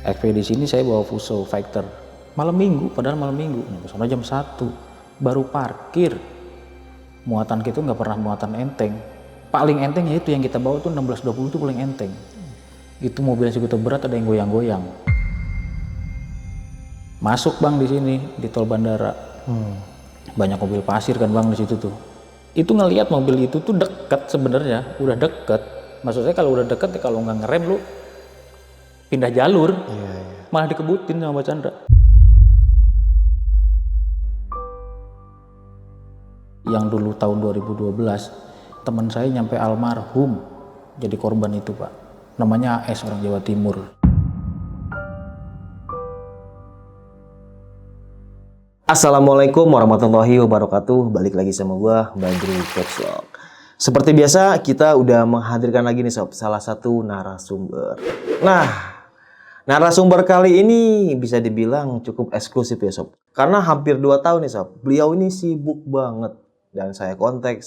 Ekspedisi ini saya bawa Fuso Fighter. Malam minggu, padahal malam minggu. Nyampe sana jam 1. Baru parkir. Muatan kita nggak pernah muatan enteng. Paling enteng ya itu yang kita bawa tuh 1620 itu paling enteng. Itu mobilnya segitu berat ada yang goyang-goyang. Masuk bang di sini di tol bandara. Banyak mobil pasir kan bang di situ tuh. Itu ngelihat mobil itu tuh deket sebenarnya, udah deket. Maksud saya kalau udah deket ya kalau nggak ngerem lu pindah jalur, malah dikebutin sama Mbak Chandra. Yang dulu tahun 2012 teman saya nyampe almarhum jadi korban itu pak. Namanya AS, orang Jawa Timur. Assalamualaikum warahmatullahi wabarakatuh. Balik lagi sama gua Badru Capslock. Seperti biasa kita udah menghadirkan lagi nih sob salah satu narasumber. Nah, narasumber kali ini bisa dibilang cukup eksklusif ya sob. Karena hampir 2 tahun nih sob. Beliau ini sibuk banget dan saya kontak.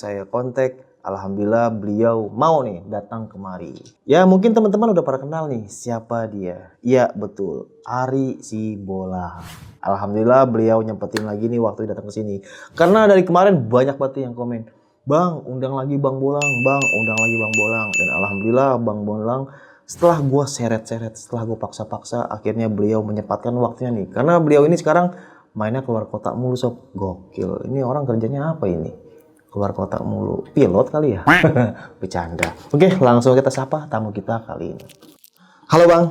Alhamdulillah beliau mau nih datang kemari. Ya mungkin teman-teman udah pada kenal nih siapa dia. Iya betul, Ari Sibolak. Alhamdulillah beliau nyempetin lagi nih waktu datang ke sini. Karena dari kemarin banyak banget yang komen, "Bang, undang lagi Bang Bolang, Bang, undang lagi Bang Bolang." Dan alhamdulillah Bang Bolang setelah gue seret-seret, setelah gue paksa-paksa, akhirnya beliau menyempatkan waktunya nih. Karena beliau ini sekarang mainnya keluar kota mulu sob. Gokil, ini orang kerjanya apa ini? Keluar kota mulu. Pilot kali ya? Bercanda. Oke, langsung kita sapa tamu kita kali ini. Halo Bang.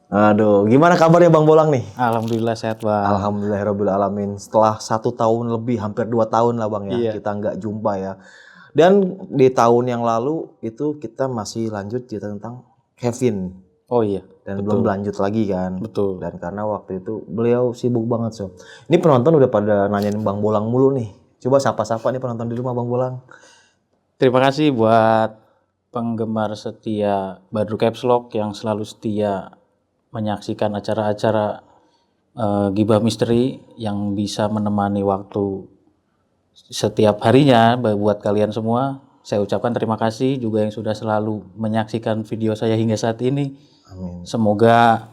Aduh, gimana kabarnya Bang Bolang nih? Alhamdulillah sehat bang. Alhamdulillahirabbil alamin. Setelah 1 tahun lebih, hampir 2 tahun lah Bang ya, kita nggak jumpa ya. Dan di tahun yang lalu itu kita masih lanjut cerita tentang Kevin. Oh iya. Dan belum lanjut lagi kan. Betul. Dan karena waktu itu beliau sibuk banget sob. Ini penonton udah pada nanyain Bang Bolang mulu nih. Coba sapa-sapa nih penonton di rumah Bang Bolang. Terima kasih buat penggemar setia Badru Capslock yang selalu setia menyaksikan acara-acara Gibah Misteri yang bisa menemani waktu setiap harinya buat kalian semua. Saya ucapkan terima kasih juga yang sudah selalu menyaksikan video saya hingga saat ini. Amin. Semoga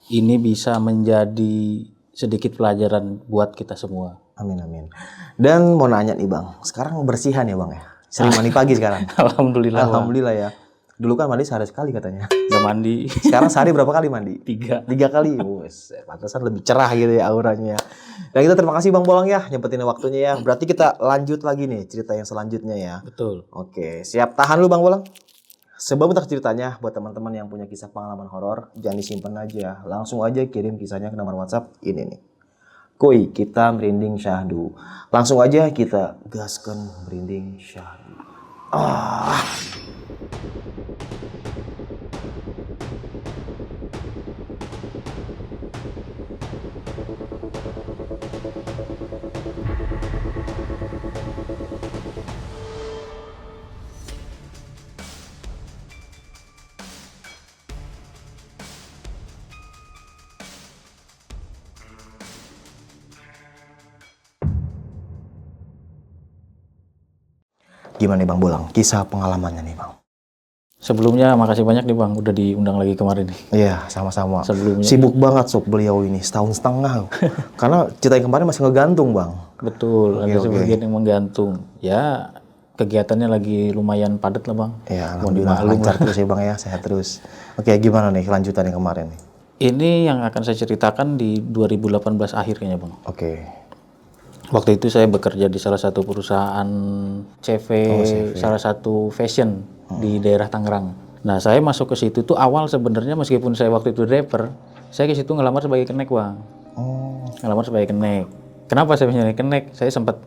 ini bisa menjadi sedikit pelajaran buat kita semua. Amin amin. Dan mau nanya nih Bang, sekarang bersihan ya Bang ya? Sering mandi pagi sekarang? Alhamdulillah. Alhamdulillah ya. Dulu kan mandi sehari sekali katanya. Udah mandi. Sekarang sehari berapa kali mandi? 3. 3 kali. Wes, pantesan lebih cerah gitu ya auranya. Dan kita terima kasih Bang Bolang ya nyempetin waktunya ya. Berarti kita lanjut lagi nih cerita yang selanjutnya ya. Betul. Oke, siap tahan lu Bang Bolang. Sebelum kita ceritanya buat teman-teman yang punya kisah pengalaman horor, jangan disimpan aja. Langsung aja kirim kisahnya ke nomor WhatsApp ini nih. Kuy, kita merinding syahdu. Langsung aja kita gaskan merinding syahdu. Gimana nih Bang Bolang? Kisah pengalamannya nih Bang. Sebelumnya makasih banyak nih Bang udah diundang lagi kemarin nih. Iya, sama-sama. Sebelumnya. Sibuk banget sob beliau ini, setahun setengah. Karena cerita yang kemarin masih ngegantung Bang. Betul, ada sebagian yang menggantung. Ya, kegiatannya lagi lumayan padat lah Bang. Ya, alhamdulillah lancar terus ya Bang ya, sehat terus. Oke, gimana nih kelanjutan yang kemarin nih? Ini yang akan saya ceritakan di 2018 akhir kayaknya Bang. Oke. Waktu itu saya bekerja di salah satu perusahaan CV, salah satu fashion di daerah Tangerang. Nah, saya masuk ke situ tuh awal sebenarnya meskipun saya waktu itu driver, saya ke situ ngelamar sebagai kenek Bang. Ngelamar sebagai kenek. Kenapa saya menjadi kenek? Saya sempat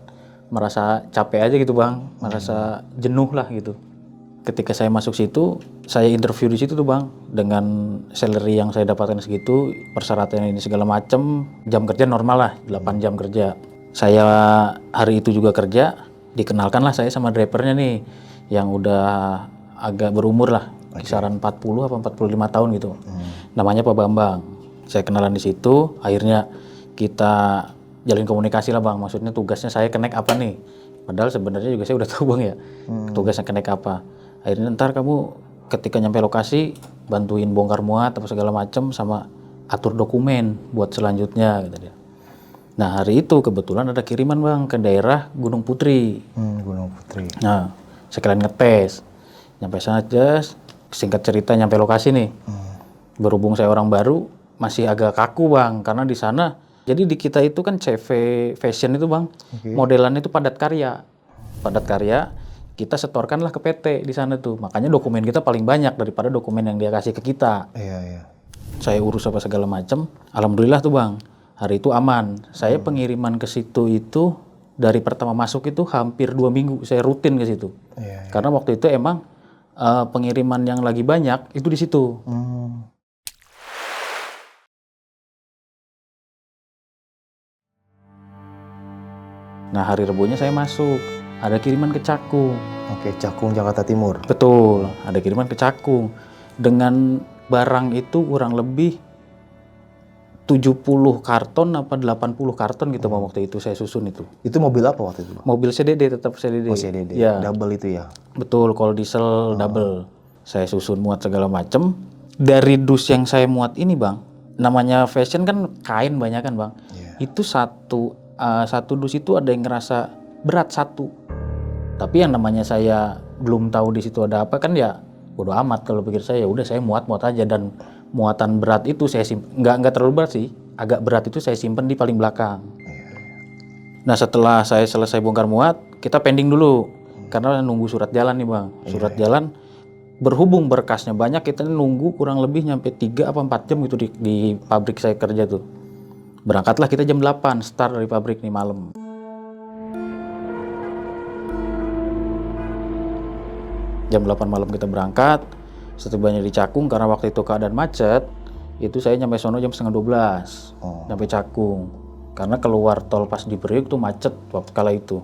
merasa capek aja gitu Bang, merasa jenuh lah gitu. Ketika saya masuk situ, saya interview di situ tuh Bang, dengan salary yang saya dapatkan segitu, persyaratan ini segala macam, jam kerja normal lah, 8 jam kerja. Saya hari itu juga kerja, dikenalkanlah saya sama drivernya nih, yang udah agak berumur lah, kisaran 40 apa 45 tahun gitu. Namanya Pak Bambang. Saya kenalan di situ, akhirnya kita jalin komunikasi lah Bang, maksudnya tugasnya saya kenek apa nih. Padahal sebenarnya juga saya udah tahu Bang ya, tugasnya kenek apa. Akhirnya ntar kamu ketika nyampe lokasi, bantuin bongkar muat apa segala macam sama atur dokumen buat selanjutnya kata dia. Nah hari itu kebetulan ada kiriman bang ke daerah Gunung Putri. Gunung Putri. Nah sekalian ngetes, nyampe sana aja, singkat cerita nyampe lokasi nih. Berhubung saya orang baru, masih agak kaku bang, karena di sana, jadi di kita itu kan CV Fashion itu bang, modelannya itu padat karya, kita setorkanlah ke PT di sana tuh, makanya dokumen kita paling banyak daripada dokumen yang dia kasih ke kita. Iya. Saya urus apa segala macam, alhamdulillah tuh bang, hari itu aman. Saya pengiriman ke situ itu dari pertama masuk itu hampir 2 minggu saya rutin ke situ, karena waktu itu emang pengiriman yang lagi banyak itu di situ. Nah hari Rebunya saya masuk, ada kiriman ke Cakung. Oke, Cakung Jakarta Timur. Betul, ada kiriman ke Cakung. Dengan barang itu kurang lebih 70 karton apa 80 karton gitu Bang, waktu itu saya susun itu. Itu mobil apa waktu itu, Bang? Mobil CDD, tetap CDD. Oh, CDD. Ya. Double itu ya. Betul, kalau diesel double. Saya susun muat segala macem. Dari dus yang saya muat ini Bang, namanya fashion kan kain banyak kan Bang. Itu satu dus itu ada yang ngerasa berat satu. Tapi yang namanya saya belum tahu di situ ada apa kan ya bodo amat, kalau pikir saya ya udah saya muat aja, dan muatan berat itu saya nggak terlalu berat sih, agak berat itu saya simpen di paling belakang. Nah setelah saya selesai bongkar muat, kita pending dulu karena nunggu surat jalan nih Bang. Surat jalan, berhubung berkasnya banyak, kita nunggu kurang lebih nyampe 3 apa 4 jam gitu di pabrik saya kerja tuh. Berangkatlah kita jam 8 start dari pabrik nih malam. Jam 8 malam kita berangkat, setibanya di Cakung karena waktu itu keadaan macet, itu saya nyampe sono jam setengah 12, nyampe Cakung. Karena keluar tol pas di Priuk tuh macet waktu kala itu.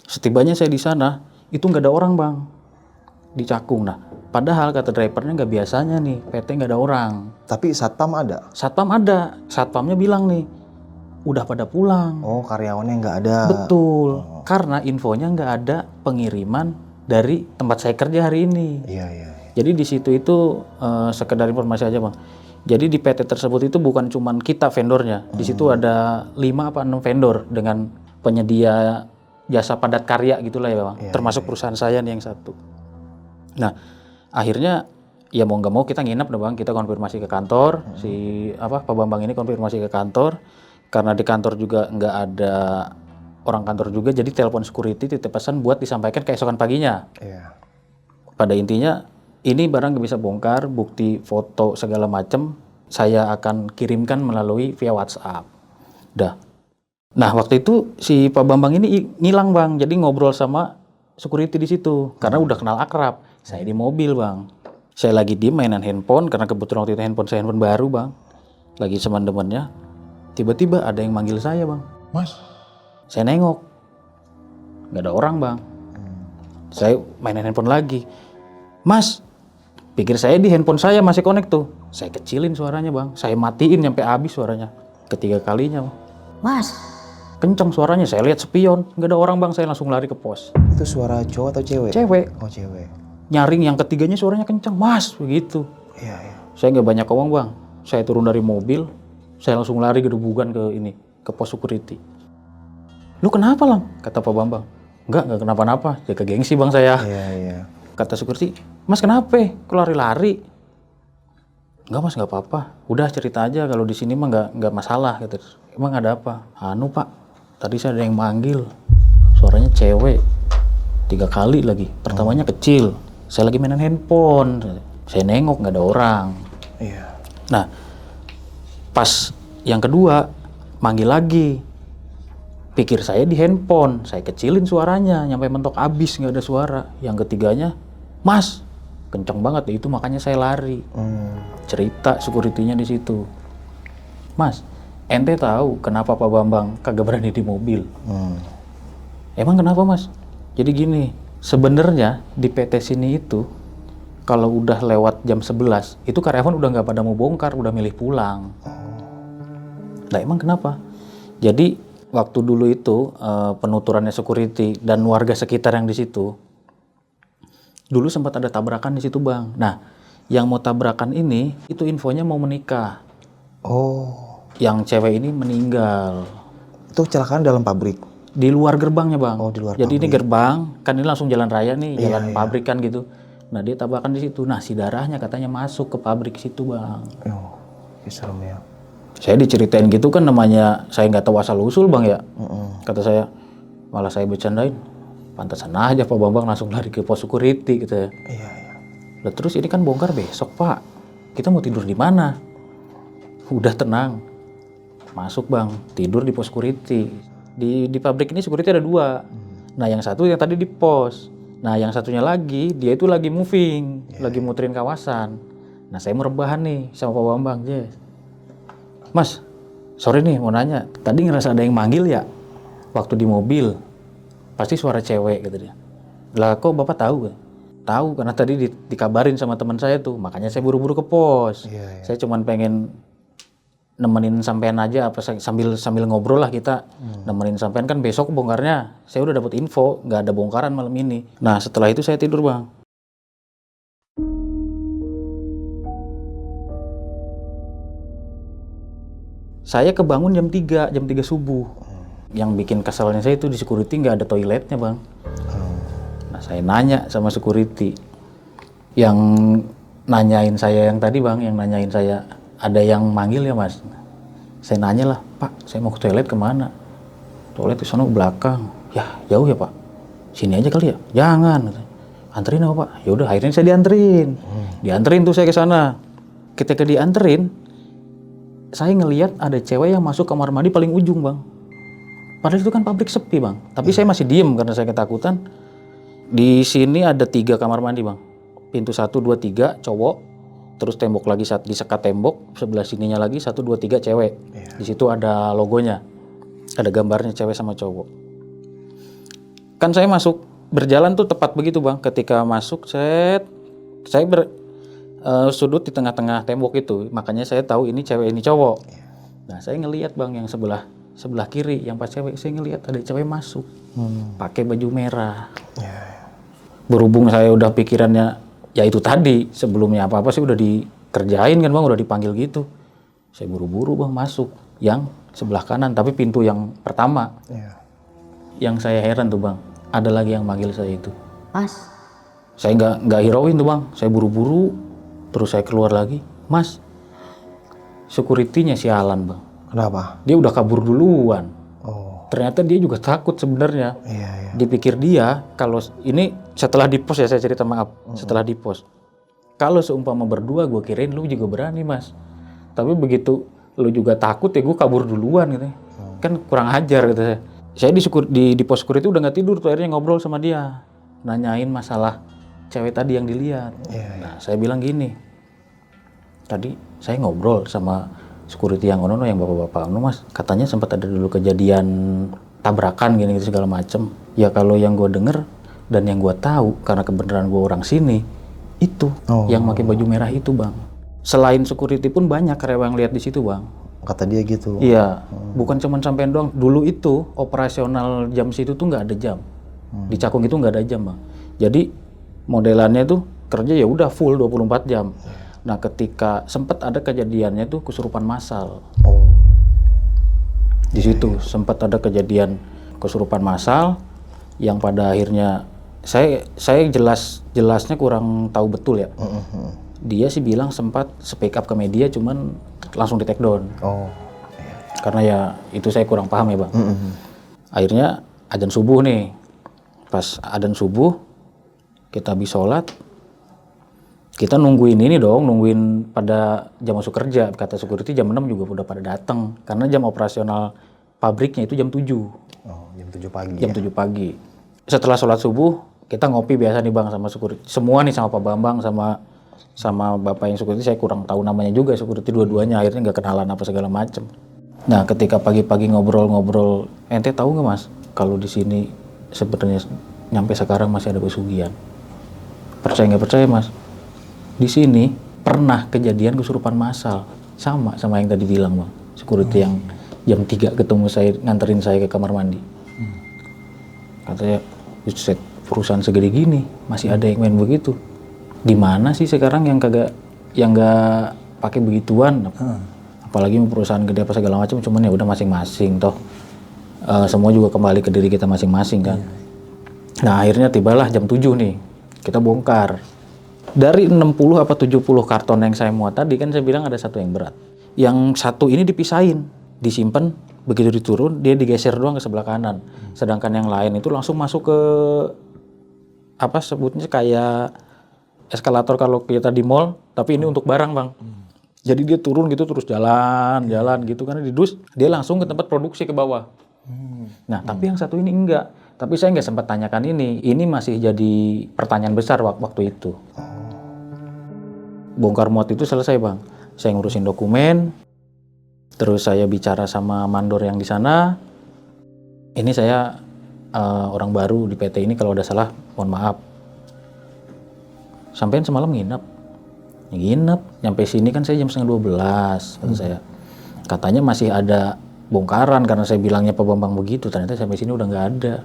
Setibanya saya di sana, itu nggak ada orang Bang, di Cakung. Nah, padahal kata drivernya nggak biasanya nih, PT nggak ada orang. Tapi satpam ada? Satpam ada, satpamnya bilang nih, udah pada pulang. Oh, karyawannya nggak ada. Betul, karena infonya nggak ada pengiriman dari tempat saya kerja hari ini. Iya. Jadi di situ itu sekedar informasi aja Bang. Jadi di PT tersebut itu bukan cuman kita vendornya. Di situ ada 5 apa 6 vendor dengan penyedia jasa padat karya gitulah ya Bang. Termasuk perusahaan saya nih yang satu. Nah, akhirnya ya mau nggak mau kita nginep deh Bang. Kita konfirmasi ke kantor, Pak Bambang ini konfirmasi ke kantor. Karena di kantor juga nggak ada orang kantor juga, jadi telepon security titip pesan buat disampaikan keesokan paginya. Pada intinya ini barang nggak bisa bongkar, bukti foto segala macam saya akan kirimkan melalui via WhatsApp. Nah waktu itu si Pak Bambang ini ngilang Bang, jadi ngobrol sama security di situ karena udah kenal akrab. Saya di mobil Bang, saya lagi di mainan handphone karena kebetulan waktu itu handphone baru Bang, lagi teman-temannya. Tiba-tiba ada yang manggil saya Bang. Mas. Saya nengok, nggak ada orang Bang. Saya mainin handphone lagi. Mas, pikir saya di handphone saya masih connect tuh. Saya kecilin suaranya Bang, saya matiin sampai habis suaranya. Ketiga kalinya Bang. Mas, kenceng suaranya, saya lihat spion, nggak ada orang Bang, saya langsung lari ke pos. Itu suara cowok atau cewek? Cewek. Oh cewek. Nyaring yang ketiganya suaranya kenceng, Mas, begitu. Iya. Saya nggak banyak ngomong Bang, saya turun dari mobil, saya langsung lari gedebugan ke pos security. Lu kenapa Lang? Kata Pak Bambang. Enggak kenapa-napa, jaga gengsi Bang saya. Iya. Kata security, Mas kenapa? Kok lari-lari? Enggak Mas, nggak apa-apa. Udah cerita aja, kalau di sini mah nggak masalah. Gitu. Emang ada apa? Anu Pak, tadi saya ada yang manggil. Suaranya cewek. 3 kali lagi. Pertamanya kecil. Saya lagi mainan handphone. Saya nengok nggak ada orang. Iya. Nah, pas yang kedua manggil lagi. Pikir saya di handphone, saya kecilin suaranya, nyampe mentok abis nggak ada suara. Yang ketiganya, Mas, kenceng banget itu makanya saya lari. Cerita security-nya di situ. Mas, ente tahu kenapa Pak Bambang kagak berani di mobil? Emang kenapa Mas? Jadi gini, sebenarnya di PT sini itu kalau udah lewat jam 11, itu karyawan udah nggak pada mau bongkar, udah milih pulang. Nah emang kenapa? Jadi waktu dulu itu penuturannya security dan warga sekitar yang di situ, dulu sempat ada tabrakan di situ Bang. Nah, yang mau tabrakan ini itu infonya mau menikah. Oh, Yang cewek ini meninggal. itu kecelakaan dalam pabrik? Di luar gerbangnya bang. Oh, di luar Jadi ini gerbang, kan ini langsung jalan raya nih, jalan pabrik kan gitu. Nah dia tabrakan di situ. Nah si darahnya katanya masuk ke pabrik situ bang. Oh, serem ya. Saya diceritain gitu kan, namanya saya nggak tahu asal usul bang ya. Kata saya, malah saya bercandain, pantasan aja Pak Bambang langsung lari ke pos security gitu ya. Iya. Lah terus ini kan bongkar besok Pak, kita mau tidur di mana? Udah tenang, masuk bang, tidur di pos security. Di pabrik ini security ada 2. Nah yang satu yang tadi di pos. Nah yang satunya lagi, dia itu lagi moving, lagi muterin kawasan. Nah saya mau rebahan nih sama Pak Bambang. Mas, sorry nih mau nanya, tadi ngerasa ada yang manggil ya? Waktu di mobil, pasti suara cewek gitu dia. Lah kok Bapak tahu gak? Tahu karena tadi dikabarin sama teman saya tuh, makanya saya buru-buru ke pos. Saya cuman pengen nemenin sampean aja, apa sambil ngobrol lah kita, nemenin sampean kan besok bongkarnya. Saya udah dapat info nggak ada bongkaran malam ini. Nah setelah itu saya tidur bang. Saya kebangun jam 3 subuh. Yang bikin kesalnya saya itu di security nggak ada toiletnya bang. Nah saya nanya sama security, yang nanyain saya yang tadi bang, yang nanyain saya, ada yang manggil ya mas? Saya nanya lah, Pak, saya mau ke toilet kemana? Toilet di sana belakang. Ya jauh ya Pak. Sini aja kali ya? Jangan. Anterin apa Pak? Ya udah, akhirnya saya dianterin. Dianterin tuh saya ke sana. Ketika dianterin, saya ngelihat ada cewek yang masuk kamar mandi paling ujung bang. Padahal itu kan pabrik sepi bang. Tapi saya masih diem karena saya ketakutan. Di sini ada 3 kamar mandi bang. Pintu 1, 2, 3 cowok. Terus tembok lagi disekat tembok, sebelah sininya lagi 1, 2, 3 cewek. Di situ ada logonya, ada gambarnya cewek sama cowok. Kan saya masuk berjalan tuh tepat begitu bang. Ketika masuk saya sudut di tengah-tengah tembok itu, makanya saya tahu ini cewek ini cowok. Nah saya ngelihat bang yang sebelah kiri yang pas cewek, saya ngelihat ada cewek masuk, pakai baju merah. Berhubung saya udah pikirannya ya itu tadi, sebelumnya apa-apa sih udah dikerjain kan bang, udah dipanggil gitu. Saya buru-buru bang masuk yang sebelah kanan, tapi pintu yang pertama. Yang saya heran tuh bang, ada lagi yang manggil saya itu. Mas. Saya nggak hirauin tuh bang, saya buru-buru, terus saya keluar lagi. Mas, security-nya sialan bang. Kenapa? Dia udah kabur duluan. Oh. Ternyata dia juga takut sebenarnya. Dipikir dia kalau ini setelah di pos ya, saya cerita maaf. Setelah di pos, kalau seumpama berdua gue kirain lu juga berani mas. Tapi begitu lu juga takut ya gue kabur duluan gitu. Kan kurang ajar gitu saya. Saya di pos security udah nggak tidur tuh, akhirnya ngobrol sama dia, nanyain masalah cewek tadi yang dilihat. Nah saya bilang gini, tadi saya ngobrol sama security yang ono yang bapak-bapak mas, katanya sempat ada dulu kejadian tabrakan gini gitu segala macem. Ya kalau yang gue denger dan yang gue tahu karena kebenaran gue orang sini itu yang pakai baju merah itu bang. Selain security pun banyak karyawan yang lihat di situ bang. Kata dia gitu. Iya, bukan cuma sampean doang. Dulu itu operasional jam situ tuh nggak ada jam. Di Cakung itu nggak ada jam bang. Jadi modelannya tuh kerja ya udah full 24 jam. Nah ketika sempat ada kejadiannya tuh kesurupan massal. Di situ sempat ada kejadian kesurupan massal yang pada akhirnya saya jelasnya kurang tahu betul ya. Dia sih bilang sempat speak up ke media, cuman langsung di take down. Karena ya itu saya kurang paham ya bang. Akhirnya adzan subuh nih. Pas adzan subuh kita habis sholat, kita nungguin pada jam masuk kerja. Kata security jam 6 juga udah pada datang. Karena jam operasional pabriknya itu jam 7. Jam 7 pagi. Jam 7 pagi. Setelah sholat subuh, kita ngopi biasa nih bang sama security. Semua nih sama Pak Bambang, sama bapak yang security, saya kurang tahu namanya juga, security dua-duanya, akhirnya nggak kenalan apa segala macem. Nah ketika pagi-pagi ngobrol-ngobrol, ente tahu nggak mas, kalau di sini sebenarnya nyampe sekarang masih ada pesugihan. Percaya nggak percaya mas? Di sini pernah kejadian kesurupan massal, sama yang tadi bilang bang, security yang jam 3 ketemu saya, nganterin saya ke kamar mandi. Katanya, set perusahaan segede gini masih ada yang main begitu. Di mana sih sekarang yang nggak pakai begituan? apalagi perusahaan gede apa segala macam, cuman ya udah masing-masing toh. Semua juga kembali ke diri kita masing-masing kan. Nah akhirnya tibalah jam 7 nih, kita bongkar. Dari 60 apa 70 karton yang saya muat tadi kan saya bilang ada satu yang berat. Yang satu ini dipisahin, disimpan, begitu diturun dia digeser doang ke sebelah kanan. Sedangkan yang lain itu langsung masuk ke apa sebutnya kayak eskalator kalau kita di mall, tapi ini untuk barang bang. Jadi dia turun gitu terus jalan gitu karena di dus dia langsung ke tempat produksi ke bawah. Nah tapi yang satu ini enggak. Tapi saya nggak sempat tanyakan ini. Ini masih jadi pertanyaan besar waktu itu. Bongkar muat itu selesai bang. Saya ngurusin dokumen. Terus saya bicara sama mandor yang di sana. Ini saya orang baru di PT ini, kalau udah salah mohon maaf. Sampein semalam nginep. Nyampe sini kan saya jam 11:30 kata saya. Katanya masih ada bongkaran karena saya bilangnya Pak Bambang begitu. Ternyata sampai sini udah nggak ada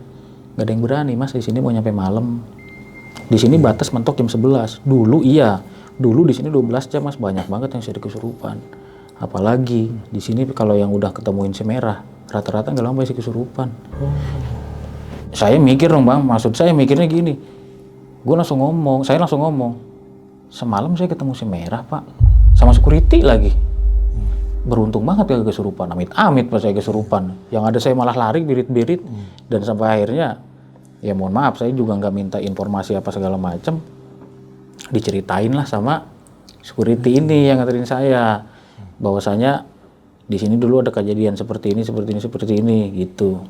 yang berani mas di sini mau nyampe malam. Di sini batas mentok jam 11. Dulu di sini 12 jam mas, banyak banget yang jadi kesurupan. Apalagi di sini kalau yang udah ketemuin si merah rata-rata nggak lama masih kesurupan. Saya mikir dong bang, maksud saya mikirnya gini. Saya langsung ngomong. Semalam saya ketemu si merah pak, sama security lagi. Beruntung banget gak kesurupan, amit-amit pas saya kesurupan. Yang ada saya malah lari birit-birit. Dan sampai akhirnya, ya mohon maaf saya juga nggak minta informasi apa segala macam. Diceritain lah sama security ini yang ngaterin saya. Bahwasanya di sini dulu ada kejadian seperti ini gitu.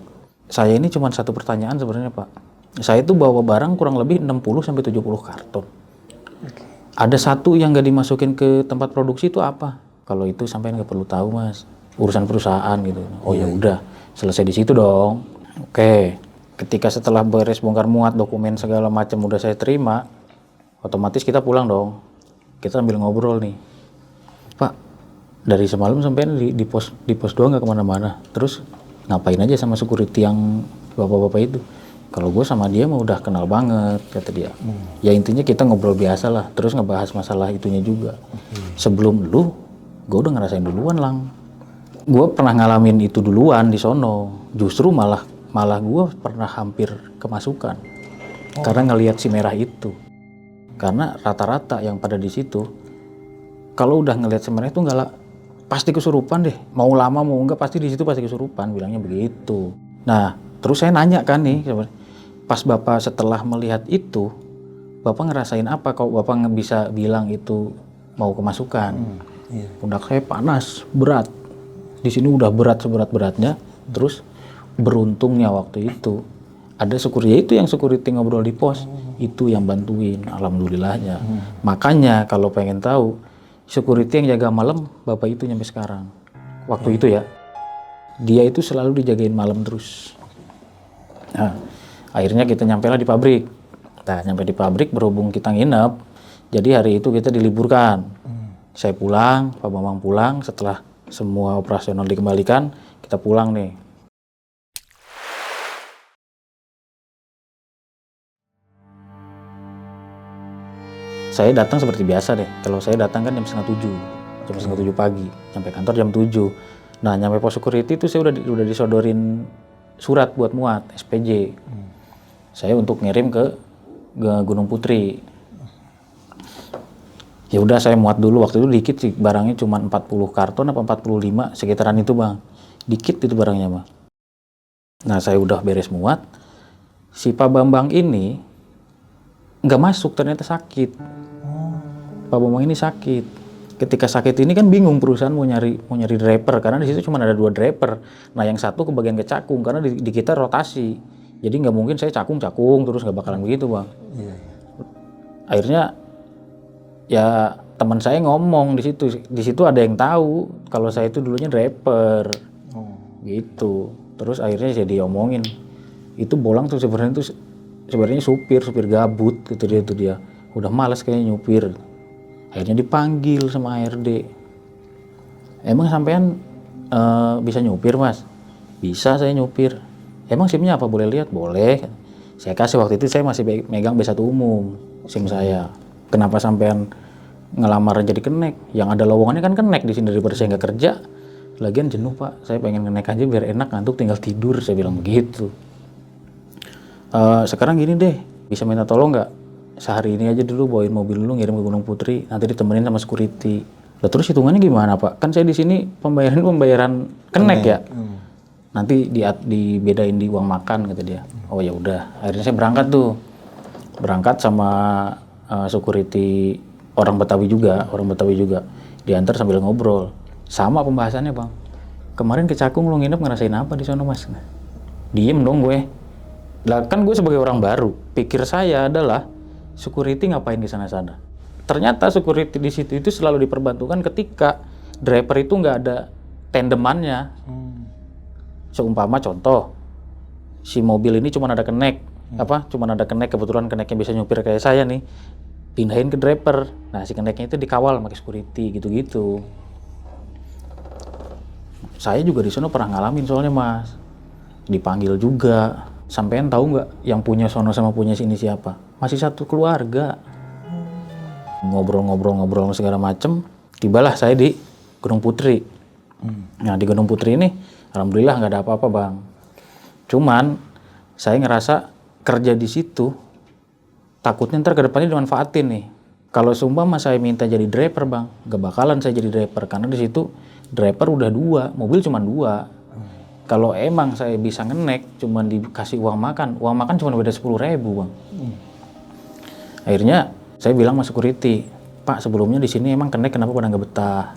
Saya ini cuma satu pertanyaan sebenarnya pak. Saya tuh bawa barang kurang lebih 60-70 karton. Ada satu yang nggak dimasukin ke tempat produksi itu apa? Kalau itu sampai nggak perlu tahu mas, urusan perusahaan gitu. Oh ya udah, selesai di situ dong. Oke, ketika setelah beres bongkar muat dokumen segala macam udah saya terima, otomatis kita pulang dong. Kita sambil ngobrol nih, Pak. Dari semalam sampai di pos doang nggak kemana-mana. Terus ngapain aja sama security yang bapak-bapak itu? Kalau gue sama dia mah udah kenal banget, kata dia. Ya intinya kita ngobrol biasa lah, terus ngebahas masalah itunya juga. Sebelum lu, gue udah ngerasain duluan lang. Gue pernah ngalamin itu duluan di sono. Justru malah gue pernah hampir kemasukan. Karena ngelihat si merah itu. Karena rata-rata yang pada di situ, kalau udah ngelihat si merah itu pasti kesurupan deh. Mau lama mau enggak pasti di situ pasti kesurupan, bilangnya begitu. Nah, terus saya nanya kan nih, pas Bapak setelah melihat itu, Bapak ngerasain apa? Kalau Bapak nggak bisa bilang itu mau kemasukan. Pundak saya panas, berat. Di sini udah berat seberat-beratnya. Terus beruntungnya waktu itu, ada security ngobrol di pos. Itu yang bantuin, alhamdulillahnya. Makanya kalau pengen tahu, security yang jaga malam, Bapak itu nyampe sekarang. Waktu itu ya, dia itu selalu dijagain malam terus. Nah, akhirnya kita nyampe lah di pabrik. Nah, nyampe di pabrik berhubung kita nginep, jadi hari itu kita diliburkan. Saya pulang, Pak Bambang pulang, setelah semua operasional dikembalikan, kita pulang nih. Saya datang seperti biasa deh. Kalau saya datang kan jam 6:30 pagi, sampai kantor jam 7. Nah, nyampe pos security itu saya udah disodorin surat buat muat SPJ. Saya untuk ngirim ke Gunung Putri. Ya udah saya muat dulu, waktu itu dikit sih, barangnya cuma 40 karton apa 45 sekitaran itu bang. Dikit itu barangnya bang. Nah, saya udah beres muat. Si Pak Bambang ini nggak masuk, ternyata sakit. Pak Bambang ini sakit. Ketika sakit ini kan bingung perusahaan mau nyari driver karena di situ cuma ada 2 driver. Nah yang satu kebagian ke Cakung karena di kita rotasi. Jadi nggak mungkin saya Cakung terus nggak bakalan begitu bang. Akhirnya ya teman saya ngomong di situ ada yang tahu kalau saya itu dulunya driver. Gitu. Terus akhirnya saya diomongin. Itu Bolang tuh sebenarnya supir gabut gitu dia. Udah malas kayaknya nyupir. Akhirnya dipanggil sama HRD. Emang sampean bisa nyupir mas? Bisa saya nyupir. Emang SIM-nya apa? Boleh lihat? Boleh. Saya kasih waktu itu saya masih megang B1 umum SIM saya. Kenapa sampean ngelamar jadi kenek. Yang ada lowongannya kan kenek di sini daripada saya nggak kerja. Lagian jenuh Pak, saya pengen kenek aja biar enak, ngantuk tinggal tidur, saya bilang begitu. Sekarang gini deh, bisa minta tolong nggak? Sehari ini aja dulu bawain mobil dulu ngirim ke Gunung Putri, nanti ditemenin sama security. Lah terus hitungannya gimana Pak? Kan saya di sini pembayaran kenek ya. Nanti dibedain di uang makan kata dia. Oh ya udah, akhirnya saya berangkat sama security orang Betawi juga, diantar sambil ngobrol. Sama pembahasannya Bang. Kemarin ke Cakung lu nginep ngerasain apa di sana Mas? Diem dong gue. Lah kan gue sebagai orang baru, pikir saya adalah security ngapain di sana-sana. Ternyata security di situ itu selalu diperbantukan ketika driver itu nggak ada tandemannya. Seumpama contoh, si mobil ini cuma ada kenek, kebetulan keneknya bisa nyupir kayak saya nih, pindahin ke driver. Nah si keneknya itu dikawal pakai security gitu-gitu. Saya juga di sana pernah ngalamin soalnya Mas, dipanggil juga. Sampean tahu nggak yang punya sono sama punya sini siapa? Masih satu keluarga. Ngobrol segala macem. Tibalah saya di Gunung Putri. Nah di Gunung Putri ini, alhamdulillah nggak ada apa-apa Bang. Cuman saya ngerasa kerja di situ takutnya ntar kedepannya dimanfaatin nih. Kalau seumpama saya minta jadi driver Bang, gak bakalan saya jadi driver karena di situ driver udah 2, mobil cuma 2. Kalau emang saya bisa ngenek, cuma dikasih uang makan cuma beda 10.000 Bang. Akhirnya saya bilang sama security, Pak sebelumnya di sini emang kenek kenapa pada nggak betah?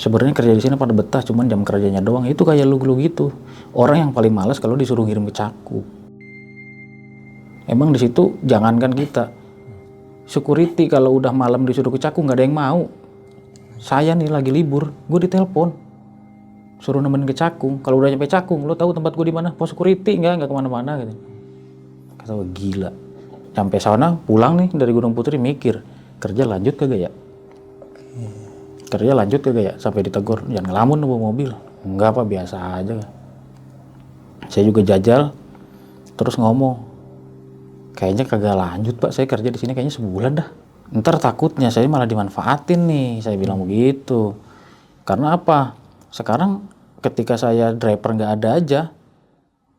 Sebenarnya kerja di sini pada betah, cuman jam kerjanya doang. Itu kayak lu gitu. Orang yang paling malas kalau disuruh ngirim ke Cakung. Emang di situ jangankan kita, security kalau udah malam disuruh ke Cakung nggak ada yang mau. Saya nih lagi libur, gue ditelepon, suruh nemenin ke Cakung. Kalau udah nyampe Cakung, lo tahu tempat gue di mana? Pos security nggak kemana-mana gitu. Kata gue gila. Sampai sana pulang nih dari Gunung Putri mikir, kerja lanjut kagak ya? Kerja lanjut kagak ya? Sampai ditegur, jangan ngelamun bawa mobil. Enggak Pak, biasa aja. Saya juga jajal, terus ngomong, kayaknya kagak lanjut Pak, saya kerja di sini kayaknya sebulan dah. Ntar takutnya saya malah dimanfaatin nih, saya bilang begitu. Karena apa? Sekarang ketika saya driver nggak ada aja,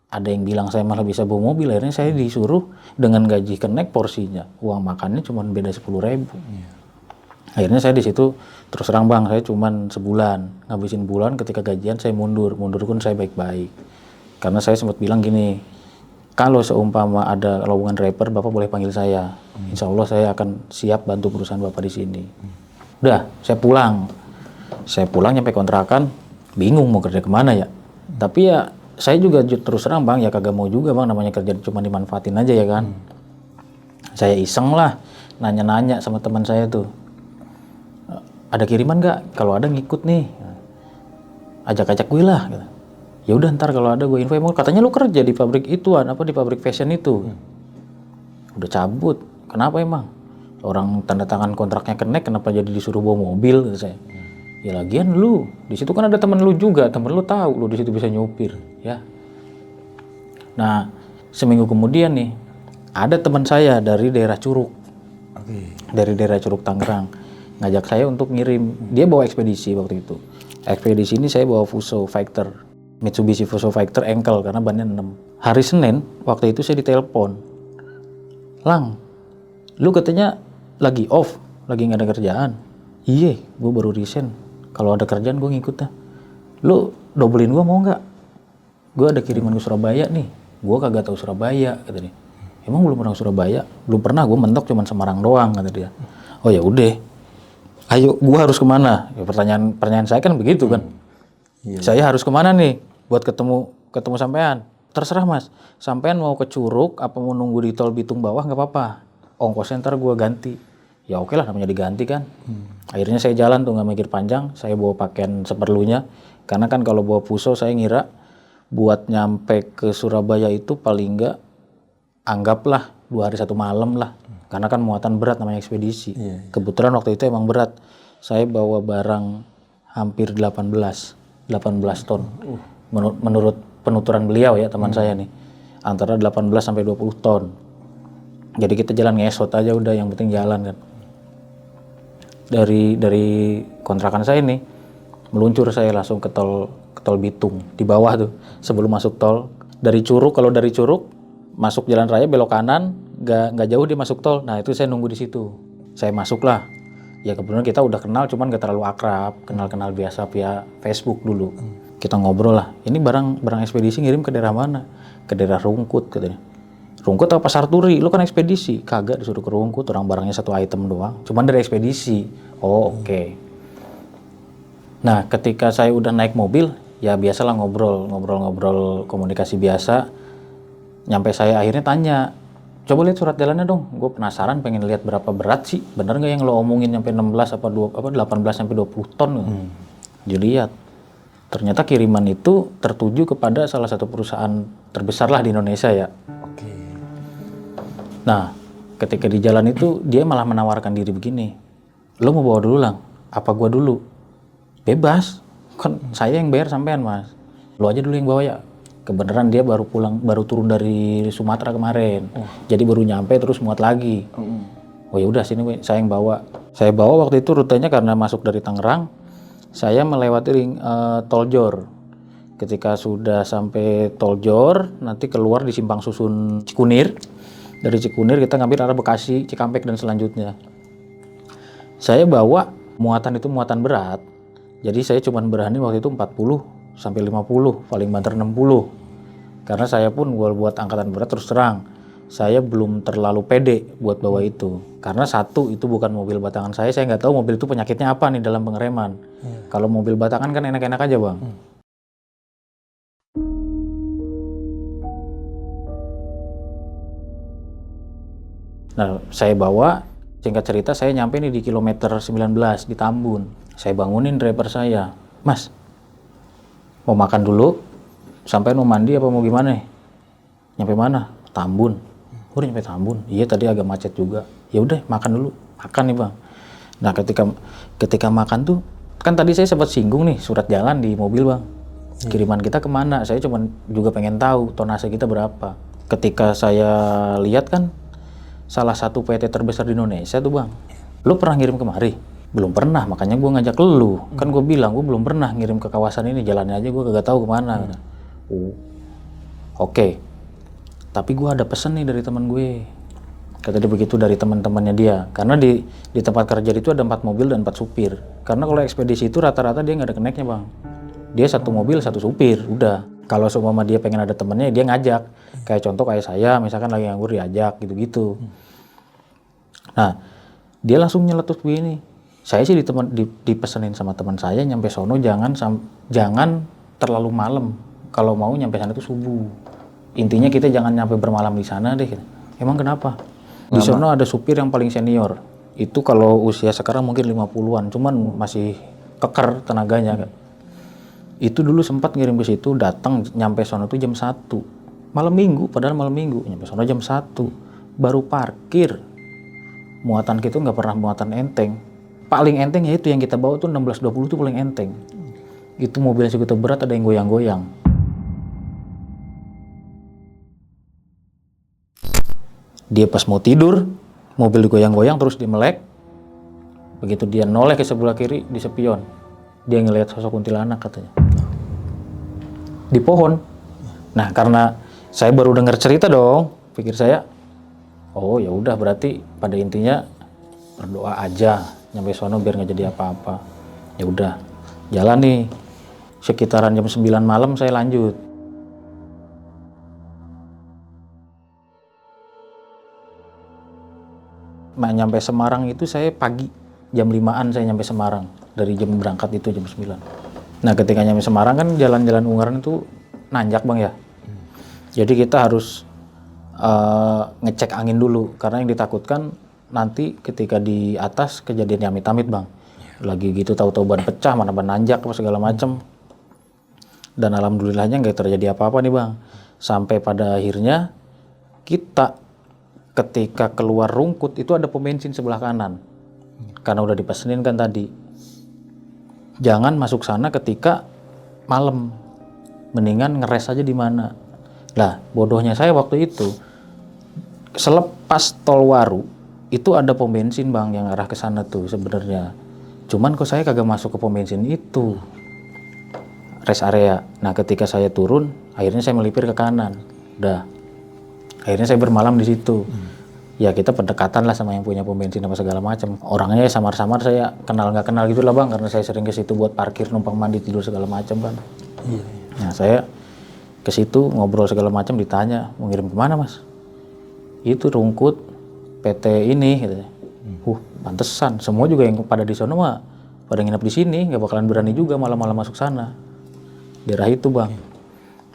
ada yang bilang saya malah bisa bawa mobil, akhirnya saya disuruh dengan gaji kenek porsinya, uang makannya cuma beda 10.000. Akhirnya saya di situ terus terang Bang, saya cuma sebulan, ngabisin bulan ketika gajian saya mundur pun saya baik-baik. Karena saya sempat bilang gini, kalau seumpama ada lowongan driver, Bapak boleh panggil saya. Insya Allah saya akan siap bantu perusahaan Bapak di sini. Udah, saya pulang nyampe kontrakan, bingung mau kerja kemana ya. Tapi ya saya juga terus terang Bang, ya kagak mau juga Bang, namanya kerja cuma dimanfaatin aja ya kan. Saya iseng lah, nanya-nanya sama teman saya tuh. Ada kiriman nggak? Kalau ada ngikut nih. Ajak-ajak gue lah. Gitu. Ya udah ntar kalau ada gue info, katanya lu kerja di pabrik ituan, di pabrik fashion itu. Udah cabut. Kenapa emang? Orang tanda tangan kontraknya kenek, kenapa jadi disuruh bawa mobil gitu saya. Ya lagian lu, di situ kan ada temen lu juga, temen lu tahu lu di situ bisa nyupir, ya. Nah, seminggu kemudian nih, ada teman saya dari daerah Curug. Dari daerah Curug Tangerang. Ngajak saya untuk ngirim. Dia bawa ekspedisi waktu itu. Ekspedisi ini saya bawa Fuso Fighter. Mitsubishi Fuso Fighter engkel karena bannya 6. Hari Senin waktu itu saya ditelepon, Lang, lu katanya lagi off, lagi nggak ada kerjaan. Iya, gue baru resign. Kalau ada kerjaan gue ngikut dah. Lu dobelin gue mau nggak? Gue ada kiriman ke Surabaya nih. Gue kagak tahu Surabaya kata dia. Emang belum pernah ke Surabaya? Belum pernah, gue mentok cuma Semarang doang kata dia. Oh ya udah. Ayo, gue harus kemana? Ya, pertanyaan saya kan begitu kan. Saya harus kemana nih buat ketemu sampean? Terserah Mas, sampean mau ke Curug apa mau nunggu di tol Bitung bawah nggak apa-apa. Ongkosnya ntar gue ganti. Ya oke lah, namanya diganti kan. Akhirnya saya jalan tuh nggak mikir panjang, saya bawa pakaian seperlunya. Karena kan kalau bawa Fuso saya ngira buat nyampe ke Surabaya itu paling nggak anggaplah 2 hari 1 malam lah. Karena kan muatan berat namanya ekspedisi. Kebetulan waktu itu emang berat. Saya bawa barang hampir 18 ton. Menurut penuturan beliau ya, teman saya nih. Antara 18 sampai 20 ton. Jadi kita jalan ngesot aja udah, yang penting jalan kan. dari kontrakan saya nih, meluncur saya langsung ke tol Bitung di bawah tuh sebelum masuk tol. Dari Curug, kalau dari Curug masuk jalan raya belok kanan, nggak jauh dia masuk tol. Nah itu saya nunggu di situ. Saya masuklah. Ya kebetulan kita udah kenal, cuman gak terlalu akrab, kenal biasa via Facebook dulu. Kita ngobrol lah. Ini barang ekspedisi ngirim ke daerah mana? Ke daerah Rungkut katanya. Rungkut atau Pasar Turi? Lu kan ekspedisi. Kagak, disuruh ke Rungkut, orang barangnya satu item doang. Cuman dari ekspedisi. Oh oke. Nah ketika saya udah naik mobil, ya biasalah ngobrol komunikasi biasa. Nyampe saya akhirnya tanya, coba lihat surat jalannya dong, gue penasaran pengen lihat berapa berat sih, bener nggak yang lo omongin sampai 16 apa 18 sampai 20 ton. Jadi lihat, ternyata kiriman itu tertuju kepada salah satu perusahaan terbesar lah di Indonesia ya. Oke. Nah, ketika di jalan itu dia malah menawarkan diri begini, lo mau bawa dulu lang, apa gua dulu? Bebas, kan saya yang bayar sampean mas, lo aja dulu yang bawa ya. Kebenaran dia baru turun dari Sumatera kemarin, jadi baru nyampe terus muat lagi. Oh ya udah sini saya yang bawa. Saya bawa waktu itu rutenya karena masuk dari Tangerang, saya melewati Tol Jor. Ketika sudah sampai Tol Jor, nanti keluar di Simpang Susun Cikunir. Dari Cikunir kita ngambil arah Bekasi, Cikampek dan selanjutnya. Saya bawa muatan itu muatan berat, jadi saya cuma berani waktu itu 40 sampai 50, paling banter 60. Karena saya pun buat angkatan berat terus terang, saya belum terlalu pede buat bawa itu. Karena satu, itu bukan mobil batangan saya nggak tahu mobil itu penyakitnya apa nih dalam pengereman. Kalau mobil batangan kan enak-enak aja bang. Nah saya bawa, singkat cerita saya nyampe nih di kilometer 19 di Tambun. Saya bangunin driver saya, mas mau makan dulu, sampai mau mandi apa mau gimana nih? Nyampe mana? Tambun. Udah nyampe Tambun. Iya tadi agak macet juga. Ya udah makan dulu. Makan nih bang. Nah ketika makan tuh, kan tadi saya sempat singgung nih surat jalan di mobil bang. Kiriman kita kemana? Saya cuma juga pengen tahu tonase kita berapa. Ketika saya lihat kan salah satu PT terbesar di Indonesia tuh bang. Lu pernah ngirim kemari? Belum pernah, makanya gue ngajak lu. Kan gue bilang, gue belum pernah ngirim ke kawasan ini, jalannya aja gue kagak tahu kemana. Oke. Tapi gue ada pesan nih dari teman gue. Kata dia begitu dari teman-temannya dia. Karena di tempat kerja itu ada 4 mobil dan 4 supir. Karena kalau ekspedisi itu rata-rata dia nggak ada keneknya bang. Dia satu mobil, satu supir, udah. Kalau seumpama dia pengen ada temennya, dia ngajak. Kayak contoh kayak saya, misalkan lagi nganggur diajak, gitu-gitu. Nah, dia langsung nyeletus begini. Saya sih dipesenin sama teman saya nyampe sono jangan terlalu malam. Kalau mau nyampe sana itu subuh. Intinya kita jangan nyampe bermalam di sana deh. Emang kenapa? Di sono ada supir yang paling senior. Itu kalau usia sekarang mungkin 50-an, cuman masih keker tenaganya. Itu dulu sempat ngirim ke situ, datang nyampe sono tuh jam 1. Malam minggu, padahal malam minggu. Nyampe sono jam 1. Baru parkir. Muatan kita nggak pernah muatan enteng. Paling enteng ya itu yang kita bawa tuh 16-20 tuh paling enteng. Itu mobil yang segitu berat ada yang goyang-goyang. Dia pas mau tidur, mobil digoyang-goyang terus dia melek. Begitu dia noleh ke sebelah kiri di spion, dia ngelihat sosok kuntilanak katanya. Di pohon. Nah karena saya baru dengar cerita dong, pikir saya, oh ya udah berarti pada intinya berdoa aja. Nyampe sono biar nggak jadi apa-apa. Ya udah, jalan nih. Sekitaran jam 9 malam saya lanjut. Nyampe Semarang itu saya pagi, jam 5-an saya nyampe Semarang. Dari jam berangkat itu jam 9. Nah ketika nyampe Semarang kan jalan-jalan Ungaran itu nanjak bang ya. Jadi kita harus ngecek angin dulu. Karena yang ditakutkan nanti ketika di atas kejadian amit-amit bang, lagi gitu tahu-tahu ban pecah, mana ban nanjak apa segala macem. Dan alhamdulillahnya nggak terjadi apa-apa nih bang. Sampai pada akhirnya kita ketika keluar Rungkut itu ada pom bensin sebelah kanan. Karena udah dipesenin kan tadi. Jangan masuk sana ketika malam. Mendingan ngeres aja di mana. Lah bodohnya saya waktu itu selepas Tol Waru itu ada pom bensin bang yang arah ke sana tuh sebenarnya. Cuman kok saya kagak masuk ke pom bensin itu, rest area. Nah ketika saya turun, akhirnya saya melipir ke kanan. Udah, akhirnya saya bermalam di situ. Ya kita pendekatan lah sama yang punya pom bensin apa segala macam. Orangnya samar-samar saya kenal nggak kenal gitu lah bang, karena saya sering ke situ buat parkir, numpang mandi, tidur segala macam kan. Iya. Nah saya ke situ ngobrol segala macam, ditanya mau ngirim kemana mas? Itu Rungkut PT ini katanya. Pantesan semua juga yang pada di sana mah pada nginep di sini, nggak bakalan berani juga malam-malam masuk sana. Daerah itu bang.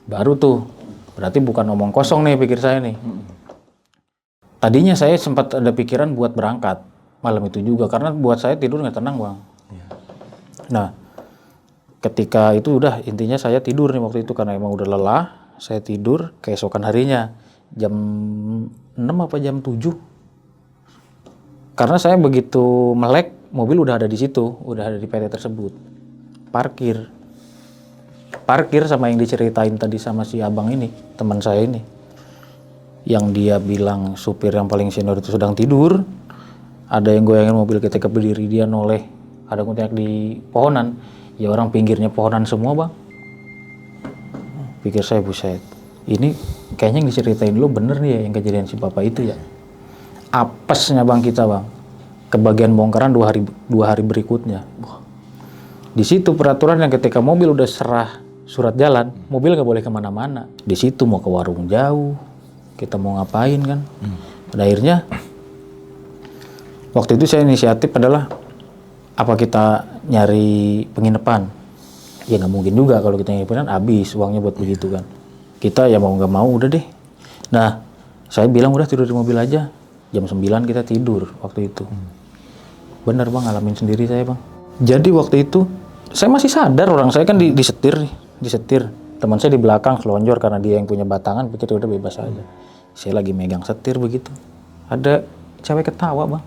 Baru tuh, berarti bukan omong kosong nih pikir saya nih. Tadinya saya sempat ada pikiran buat berangkat malam itu juga, karena buat saya tidur nggak tenang bang. Nah, ketika itu udah intinya saya tidur nih waktu itu karena emang udah lelah, saya tidur. Keesokan harinya jam 6 apa jam 7. Karena saya begitu melek, mobil udah ada di situ, udah ada di PT tersebut. Parkir sama yang diceritain tadi sama si abang ini, teman saya ini. Yang dia bilang supir yang paling senior itu sedang tidur. Ada yang goyangin mobil ketika berdiri, dia noleh. Ada kuntilanak di pohonan. Ya orang pinggirnya pohonan semua bang. Pikir saya buset. Ini kayaknya yang diceritain lu bener nih ya yang kejadian si bapak itu ya. Apesnya bang kita bang. Kebagian bongkaran 2 hari berikutnya. Di situ peraturan yang ketika mobil udah serah surat jalan, mobil nggak boleh kemana-mana. Di situ mau ke warung jauh, kita mau ngapain kan? Pada akhirnya waktu itu saya inisiatif adalah apa kita nyari penginapan? Ya nggak mungkin juga kalau kita nyari penginapan habis uangnya buat begitu kan. Kita ya mau nggak mau udah deh. Nah saya bilang udah tidur di mobil aja. Jam 9 kita tidur waktu itu. Bener bang, ngalamin sendiri saya bang. Jadi waktu itu saya masih sadar, orang saya kan disetir. Teman saya di belakang selonjor karena dia yang punya batangan, pikir udah bebas aja. Saya lagi megang setir begitu. Ada cewek ketawa bang.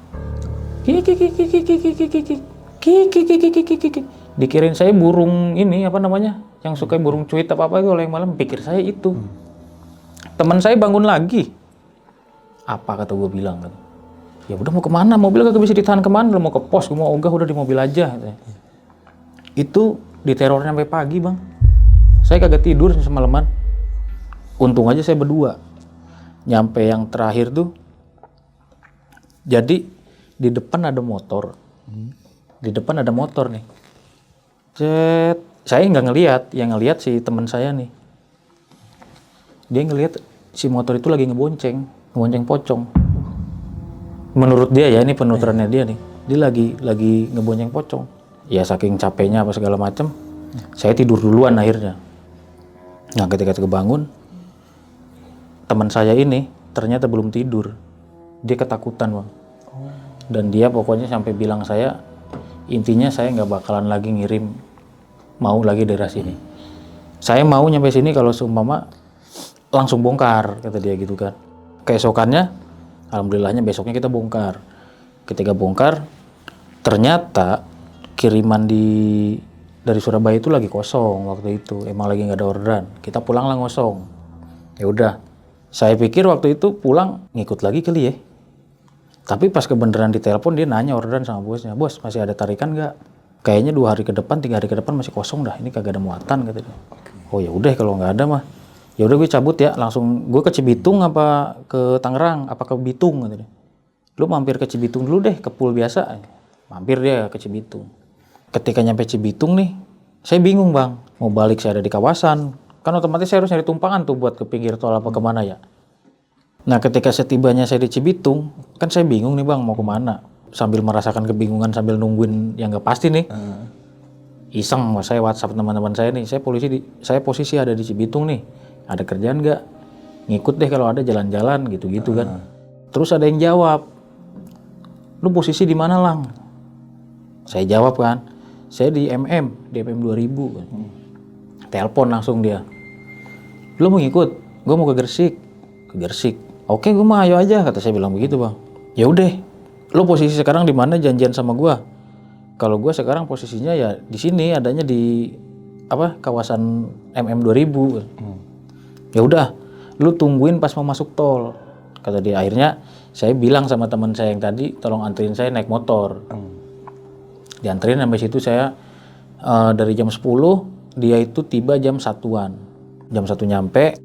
Dikirain saya burung ini apa namanya, yang suka burung cuit apa itu oleh malam, pikir saya itu. Teman saya bangun lagi. Apa kata gue bilang kan? Ya udah mau kemana? Mobil kagak bisa ditahan kemana? Lo mau ke pos? Gue mau ogah udah di mobil aja. Itu diterornya sampai pagi bang. Saya kagak tidur semalaman. Untung aja saya berdua. Nyampe yang terakhir tuh. Jadi di depan ada motor. Di depan ada motor nih. Cet. Saya nggak ngelihat. Yang ngelihat si teman saya nih. Dia ngelihat si motor itu lagi ngebonceng pocong. Menurut dia ya, ini penuturannya dia nih. Dia lagi ngebonceng pocong. Ya saking capeknya apa segala macam, saya tidur duluan akhirnya. Nah ketika kebangun, teman saya ini ternyata belum tidur. Dia ketakutan bang. Dan dia pokoknya sampai bilang saya, intinya saya nggak bakalan lagi ngirim mau lagi daerah sini. Saya mau nyampe sini kalau seumpama langsung bongkar, kata dia gitu kan. Keesokannya, alhamdulillahnya besoknya kita bongkar. Ketika bongkar, ternyata kiriman dari Surabaya itu lagi kosong waktu itu. Emang lagi nggak ada orderan. Kita pulang lah ngosong. Ya udah, saya pikir waktu itu pulang ngikut lagi kali ya. Tapi pas kebenaran ditelepon dia nanya orderan sama bosnya. Bos masih ada tarikan nggak? Kayaknya 2 hari ke depan, 3 hari ke depan masih kosong dah. Ini kagak ada muatan kata dia. Oh ya udah kalau nggak ada mah. Ya udah gue cabut ya, langsung gue ke Cibitung apa ke Tangerang apa ke Bitung gitu deh. Lu mampir ke Cibitung dulu deh, ke pool biasa. Mampir dia ke Cibitung. Ketika nyampe Cibitung nih, saya bingung bang, mau balik saya ada di kawasan, kan otomatis saya harus nyari tumpangan tuh buat ke pinggir tol apa kemana ya. Nah ketika setibanya saya di Cibitung, kan saya bingung nih bang mau kemana. Sambil merasakan kebingungan sambil nungguin yang gak pasti nih. Iseng saya WhatsApp teman-teman saya nih, saya posisi ada di Cibitung nih. Ada kerjaan nggak? Ngikut deh kalau ada jalan-jalan gitu-gitu kan. Terus ada yang jawab, lu posisi di mana lang? Saya jawab kan, saya di di MM 2000 kan. Telepon langsung dia, lu mau ngikut? Gue mau ke Gresik. Oke gue mah ayo aja, kata saya bilang begitu bang. Ya udah, lu posisi sekarang di mana janjian sama gue? Kalau gue sekarang posisinya ya di sini, adanya di kawasan MM 2000. Ya udah, lu tungguin pas mau masuk tol, kata dia. Akhirnya Saya bilang sama teman saya yang tadi, tolong anterin saya naik motor. Dianterin sampai situ saya dari jam 10, dia itu tiba jam 1-an. Jam 1 nyampe.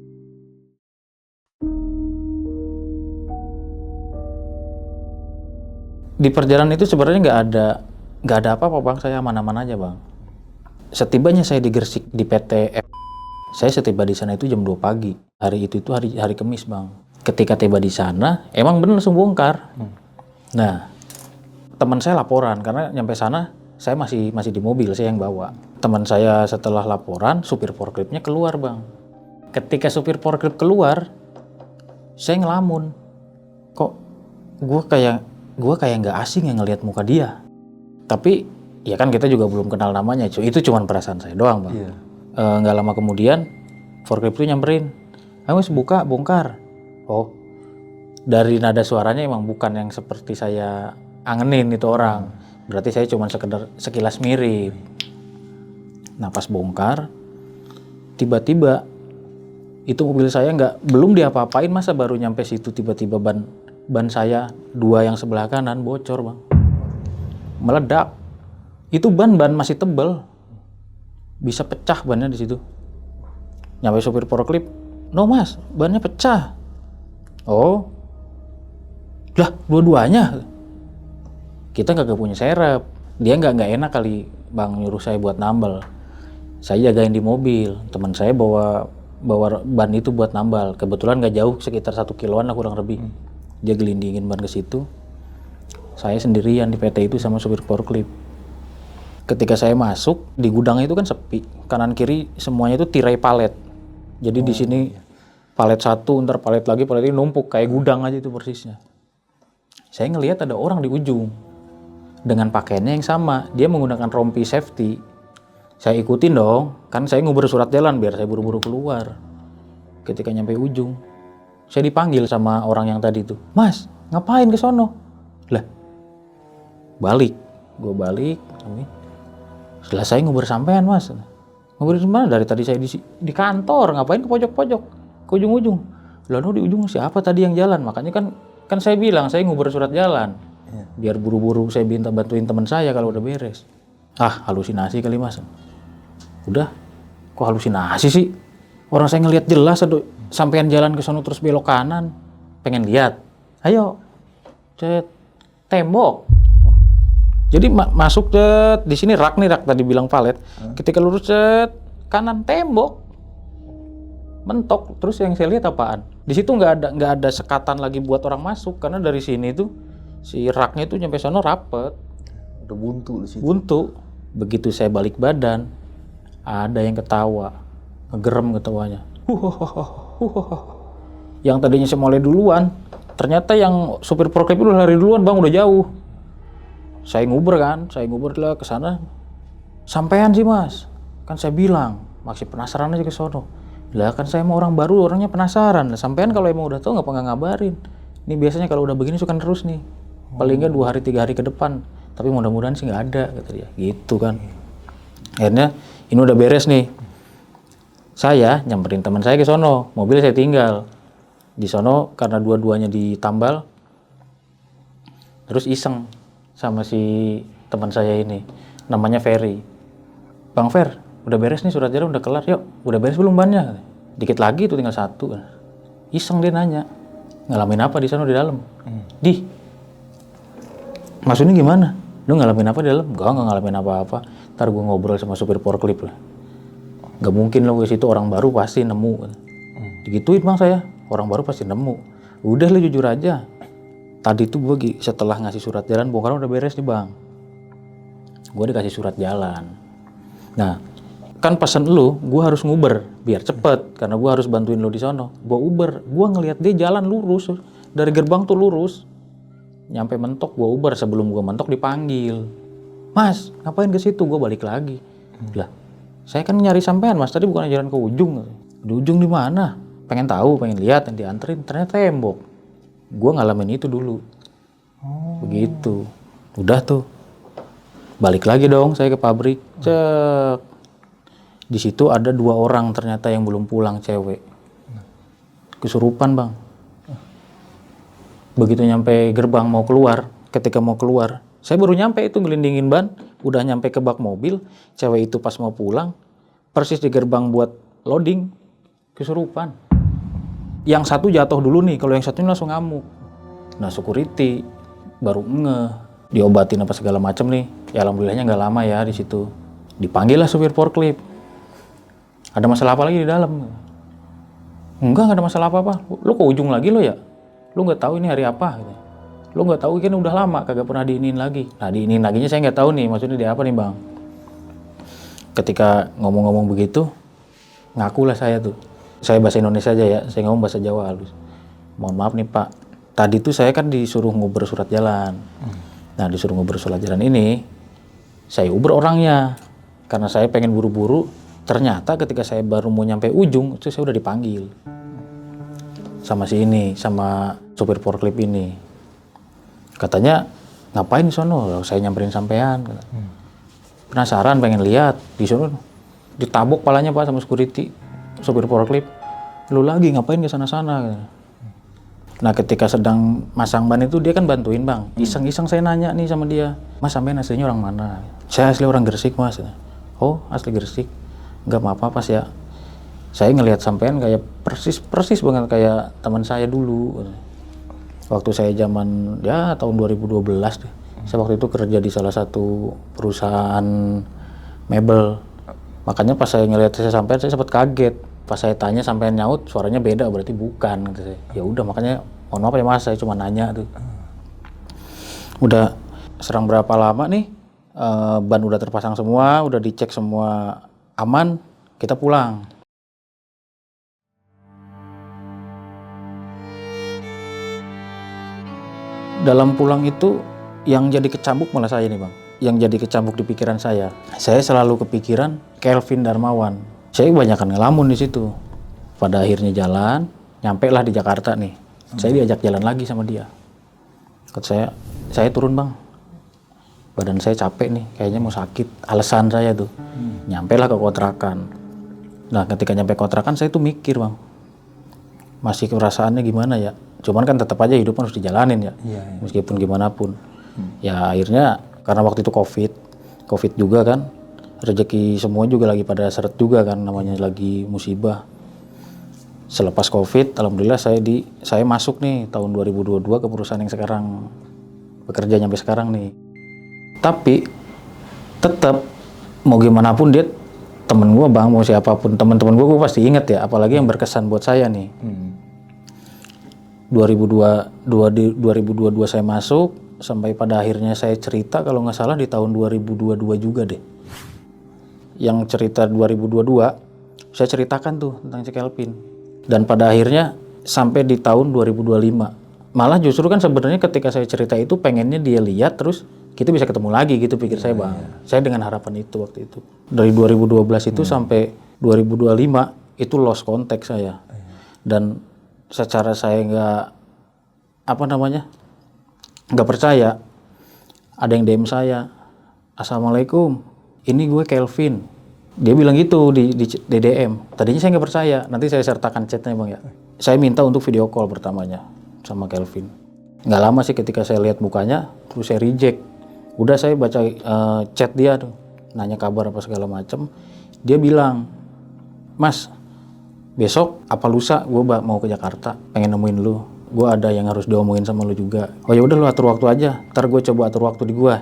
Di perjalanan itu sebenarnya nggak ada apa-apa bang, saya aman-aman aja bang. Setibanya saya di Gresik di PT F, saya setiba di sana itu jam 2 pagi. Hari itu hari Kamis bang. Ketika tiba di sana, emang bener langsung bongkar. Nah, teman saya laporan karena nyampe sana saya masih di mobil, saya yang bawa. Teman saya setelah laporan, supir forkliftnya keluar bang. Ketika supir forklift keluar, saya ngelamun. Kok gue kayak nggak asing yang ngelihat muka dia. Tapi ya kan kita juga belum kenal namanya, itu cuma perasaan saya doang bang. Nggak lama kemudian forklift itu nyamperin, ayo buka, bongkar. Oh, dari nada suaranya emang bukan yang seperti saya angenin itu orang. Berarti saya cuma sekilas mirip. Nah pas bongkar, tiba-tiba itu mobil saya belum diapa-apain, masa baru nyampe situ tiba-tiba ban saya 2 yang sebelah kanan bocor bang, meledak. Itu ban masih tebel, bisa pecah bannya di situ. Nyampe supir forklift, no mas, bannya pecah. Oh, lah dua-duanya. Kita nggak punya serep. Dia nggak enak kali bang nyuruh saya buat nambal. Saya jagain di mobil. Teman saya bawa ban itu buat nambal. Kebetulan nggak jauh, sekitar 1 kiloan lah kurang lebih. Dia gelindingin ban ke situ. Saya sendirian di PT itu sama supir forklift. Ketika saya masuk di gudang itu kan sepi. Kanan kiri semuanya itu tirai palet. Jadi di sini palet 1, ntar palet lagi, palet ini numpuk kayak gudang aja itu persisnya. Saya ngelihat ada orang di ujung dengan pakaiannya yang sama. Dia menggunakan rompi safety. Saya ikutin dong, kan saya ngubur surat jalan biar saya buru-buru keluar. Ketika nyampe ujung, saya dipanggil sama orang yang tadi itu. Mas, ngapain ke sono? Lah, balik. Gue balik. Setelah saya ngubur sampean mas. Ngubur di mana? Dari tadi saya di kantor. Ngapain ke pojok-pojok? Ke ujung-ujung. Lalu di ujung siapa tadi yang jalan? Makanya kan saya bilang saya ngubur surat jalan. Biar buru-buru saya minta bantuin teman saya kalau udah beres. Ah, halusinasi kali mas. Udah, kok halusinasi sih? Orang saya ngelihat jelas sampean jalan ke sono terus belok kanan. Pengen lihat. Ayo. Cet. Tembok. Jadi masuk cet, di sini rak tadi bilang palet. Ketika lurus cet, kanan tembok. Mentok. Terus yang saya lihat apaan? Di situ nggak ada sekatan lagi buat orang masuk karena dari sini tuh si raknya tuh nyampe sono rapet. Udah buntu di situ. Buntu. Begitu saya balik badan, ada yang ketawa. Ngegerem ketawanya. Yang tadinya saya mulai duluan, ternyata yang supir forklift itu lari duluan bang, udah jauh. Saya nguber lah ke sana. Sampean sih mas, kan saya bilang masih penasaran aja ke sono. Lah kan saya mau orang baru, orangnya penasaran. Lah sampean kalau emang udah tahu nggak ngabarin. Ini biasanya kalau udah begini suka terus nih. Paling nggak 2 hari 3 hari ke depan. Tapi mudah-mudahan sih nggak ada kata dia. Gitu kan. Akhirnya ini udah beres nih. Saya nyamperin teman saya ke sono, mobil saya tinggal di sono karena dua-duanya ditambal. Terus iseng sama si teman saya ini, namanya Ferry. Bang Fer, udah beres nih surat jalan, udah kelar, yuk. Udah beres belum bannya? Dikit lagi tuh tinggal 1. Iseng dia nanya, ngalamin apa di sana di dalam? Di, maksudnya gimana? Lu ngalamin apa di dalam? Enggak ngalamin apa-apa. Ntar gue ngobrol sama supir forklift lah. Gak mungkin lo ke situ, orang baru pasti nemu. Digituin bang saya, orang baru pasti nemu. Udah lu jujur aja. Tadi tuh gue setelah ngasih surat jalan, bongkar udah beres nih bang. Gue dikasih surat jalan. Nah, kan pesan lu, gue harus nguber biar cepet, karena gue harus bantuin lu di sono. Gue uber, gue ngelihat dia jalan lurus dari gerbang tuh lurus, nyampe mentok gue uber. Sebelum gue mentok dipanggil, mas ngapain ke situ? Gue balik lagi. Lah, saya kan nyari sampean mas, tadi bukan jalan ke ujung. Di ujung di mana? Pengen tahu, pengen lihat, yang dianterin ternyata tembok. Gue ngalamin itu dulu. Begitu. Udah tuh. Balik lagi dong saya ke pabrik. Cek. Di situ ada 2 orang ternyata yang belum pulang, cewek. Kesurupan bang. Begitu nyampe gerbang mau keluar, ketika mau keluar, saya baru nyampe itu ngelindingin ban, udah nyampe ke bak mobil, cewek itu pas mau pulang, persis di gerbang buat loading, kesurupan. Yang satu jatuh dulu nih, kalau yang satu langsung ngamuk. Nah security baru ngeh, diobatin apa segala macem nih. Ya alhamdulillahnya nggak lama ya di situ. Dipanggil lah supir forklift. Ada masalah apa lagi di dalam? Enggak ada masalah apa-apa. Lu ke ujung lagi lo ya? Lu nggak tahu ini hari apa? Gitu. Lu nggak tahu kan udah lama kagak pernah diinin lagi. Nah diinin laginya saya nggak tahu nih, maksudnya dia apa nih bang? Ketika ngomong-ngomong begitu, ngakulah saya tuh. Saya bahasa Indonesia aja ya, saya ngomong bahasa Jawa halus. Mohon maaf nih Pak, tadi tuh saya kan disuruh nguber surat jalan. Nah disuruh nguber surat jalan ini, saya uber orangnya. Karena saya pengen buru-buru, ternyata ketika saya baru mau nyampe ujung, itu saya udah dipanggil. Sama si ini, sama supir forklift ini. Katanya, ngapain di sono? Saya nyamperin sampean. Penasaran, pengen lihat. Disuruh ditabok palanya Pak sama security, supir forklift. Lu lagi ngapain ke sana-sana? Nah ketika sedang masang ban itu dia kan bantuin bang. Iseng-iseng saya nanya nih sama dia, Mas sampean aslinya orang mana? Saya asli orang Gresik Mas. Oh asli Gresik? Enggak apa-apa Pas ya. Saya ngelihat sampean kayak persis banget kayak teman saya dulu. Waktu saya zaman ya tahun 2012 deh. Saya waktu itu kerja di salah satu perusahaan mebel. Makanya pas saya ngelihat saya sampean saya sempat kaget. Pas saya tanya sampean nyaut suaranya beda berarti bukan gitu. Ya udah makanya mohon maaf ya Mas saya cuma nanya tuh. Udah serang berapa lama nih? Ban udah terpasang semua, udah dicek semua aman, kita pulang. Dalam pulang itu yang jadi kecambuk malah saya nih bang. Yang jadi kecambuk di pikiran saya selalu kepikiran Kelvin Darmawan. Saya kebanyakan ngelamun di situ. Pada akhirnya jalan, nyampe lah di Jakarta nih. Saya diajak jalan lagi sama dia. Kata saya turun bang. Badan saya capek nih, kayaknya mau sakit. Alasan saya tuh. Nyampe lah ke kontrakan. Nah ketika nyampe kontrakan saya tuh mikir bang. Masih perasaannya gimana ya? Cuman kan tetap aja hidup harus dijalanin ya. Meskipun gimana pun. Ya akhirnya karena waktu itu Covid juga kan. Rezeki semua juga lagi pada seret juga kan, namanya lagi musibah. Selepas Covid, alhamdulillah saya masuk nih tahun 2022 ke perusahaan yang sekarang bekerja sampai sekarang nih. Tapi tetap mau gimana pun dia temen gue bang, mau siapapun teman-teman gue pasti inget ya, apalagi yang berkesan buat saya nih. 2022 saya masuk sampai pada akhirnya saya cerita kalau nggak salah di tahun 2022 juga deh. Yang cerita 2022 saya ceritakan tuh tentang si Kelvin. Dan pada akhirnya sampai di tahun 2025. Malah justru kan sebenarnya ketika saya cerita itu pengennya dia lihat terus kita bisa ketemu lagi gitu pikir saya bang. Saya dengan harapan itu waktu itu. Dari 2012 itu sampai 2025 itu lost contact saya. Dan secara saya nggak percaya, ada yang DM saya, Assalamualaikum, ini gue Kelvin. Dia bilang gitu di DM. Tadinya saya nggak percaya, nanti saya sertakan chatnya bang ya. Saya minta untuk video call pertamanya sama Kelvin. Nggak lama sih ketika saya lihat mukanya, terus saya reject. Udah saya baca chat dia tuh, nanya kabar apa segala macem. Dia bilang, Mas, besok apa lusa gue mau ke Jakarta, pengen nemuin lu. Gue ada yang harus diomongin sama lu juga. Oh ya udah lu atur waktu aja, ntar gue coba atur waktu di gue.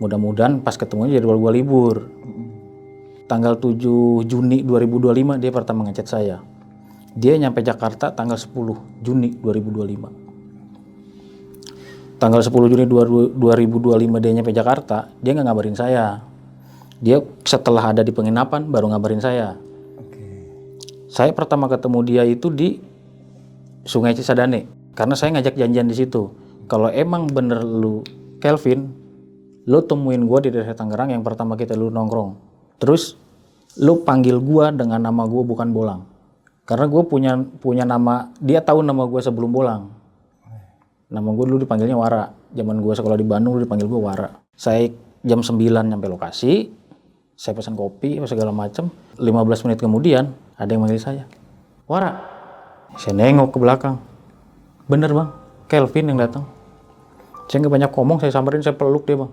Mudah-mudahan pas ketemunya jadwal gue libur. Tanggal 7 Juni 2025 dia pertama ngechat saya. Dia nyampe Jakarta tanggal 10 Juni 2025. Tanggal 10 Juni 2025 dia nyampe Jakarta, dia nggak ngabarin saya. Dia setelah ada di penginapan baru ngabarin saya. Saya pertama ketemu dia itu di Sungai Cisadane, karena saya ngajak janjian di situ. Kalau emang bener lu Kelvin, lu temuin gua di daerah Tangerang yang pertama kita lu nongkrong. Terus lu panggil gua dengan nama gua bukan Bolang. Karena gua punya nama, dia tahu nama gua sebelum Bolang. Nama gua dulu dipanggilnya Wara. Zaman gua sekolah di Bandung dulu dipanggil gua Wara. Saya jam 9 nyampe lokasi, saya pesan kopi segala macam. 15 menit kemudian ada yang manggil saya. Wara. Saya nengok ke belakang. Bener bang, Kelvin yang datang. Saya nggak banyak ngomong, saya samperin, saya peluk dia bang.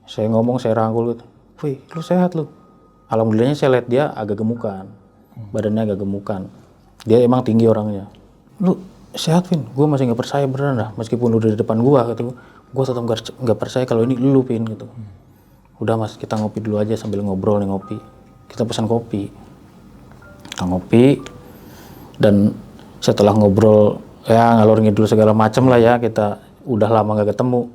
Saya ngomong, saya rangkul gitu. Wih, lu sehat lu. Alhamdulillahnya saya lihat dia agak gemukan. Badannya agak gemukan. Dia emang tinggi orangnya. Lu sehat Vin? Gue masih nggak percaya beneran dah. Meskipun udah di depan gue gitu. Gue tetap nggak percaya kalau ini lu Vin gitu. Udah mas, kita ngopi dulu aja sambil ngobrol nih ngopi. Kita pesan kopi. Kita ngopi. Dan setelah ngobrol ya ngalor ngidul segala macem lah ya, kita udah lama gak ketemu.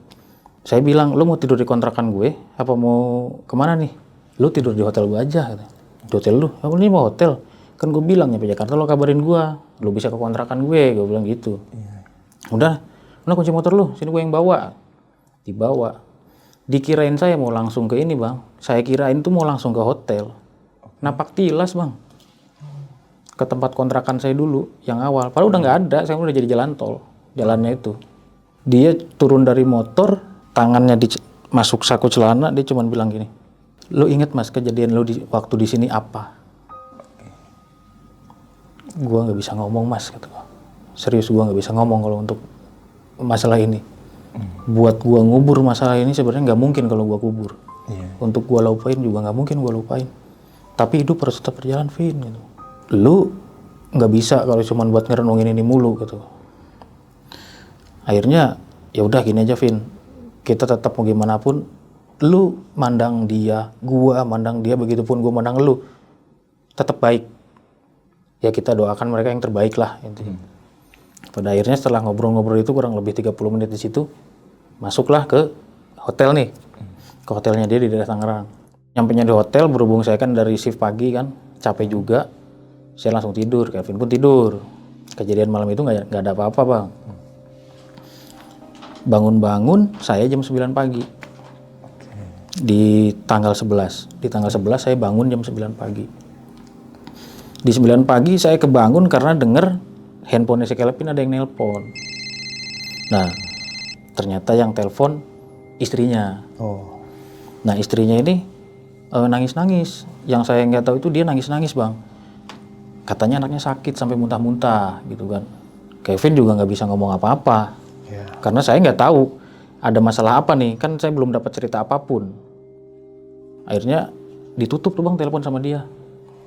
Saya bilang, lu mau tidur di kontrakan gue apa mau kemana nih? Lu tidur di hotel gue aja gitu. Di hotel lu? Apa ini mau hotel? Kan gue bilang nyampe Jakarta lo kabarin gue, lu bisa ke kontrakan gue bilang gitu. Udah kunci motor lu, sini gue yang bawa. Dibawa. Dikirain saya mau langsung ke ini bang, saya kirain tuh mau langsung ke hotel. Napak tilas bang. Ke tempat kontrakan saya dulu yang awal, padahal udah nggak ada, saya udah jadi jalan tol, jalannya itu. Dia turun dari motor, tangannya masuk saku celana, dia cuma bilang gini, lu inget mas kejadian lu waktu di sini apa? Gua nggak bisa ngomong mas, kata gua. Serius gua nggak bisa ngomong kalau untuk masalah ini. Buat gua ngubur masalah ini sebenarnya nggak mungkin kalau gua kubur. Untuk gua lupain juga nggak mungkin gua lupain. Tapi hidup harus tetap berjalan, Vin. Gitu. Lu nggak bisa kalau cuma buat ngerenungin ini mulu gitu. Akhirnya ya udah gini aja Vin, kita tetap mau gimana pun, lu mandang dia, gua mandang dia, begitupun gua mandang lu, tetap baik. Ya kita doakan mereka yang terbaik lah intinya. Pada akhirnya setelah ngobrol-ngobrol itu kurang lebih 30 menit di situ, masuklah ke hotel nih, ke hotelnya dia di daerah Tangerang. Nyampenya di hotel, berhubung saya kan dari shift pagi kan, capek juga. Saya langsung tidur, Kevin pun tidur. Kejadian malam itu nggak ada apa-apa bang. Bangun-bangun saya jam 9 pagi. Di tanggal 11. Di tanggal 11 saya bangun jam 9 pagi. Di 9 pagi saya kebangun karena denger handphone si Kelvin ada yang nelpon. Nah, ternyata yang telepon istrinya. Nah istrinya ini nangis-nangis. Yang saya nggak tahu itu dia nangis-nangis bang. Katanya anaknya sakit sampai muntah-muntah gitu kan. Kevin juga nggak bisa ngomong apa-apa. Karena saya nggak tahu ada masalah apa nih. Kan saya belum dapat cerita apapun. Akhirnya ditutup tuh bang telepon sama dia.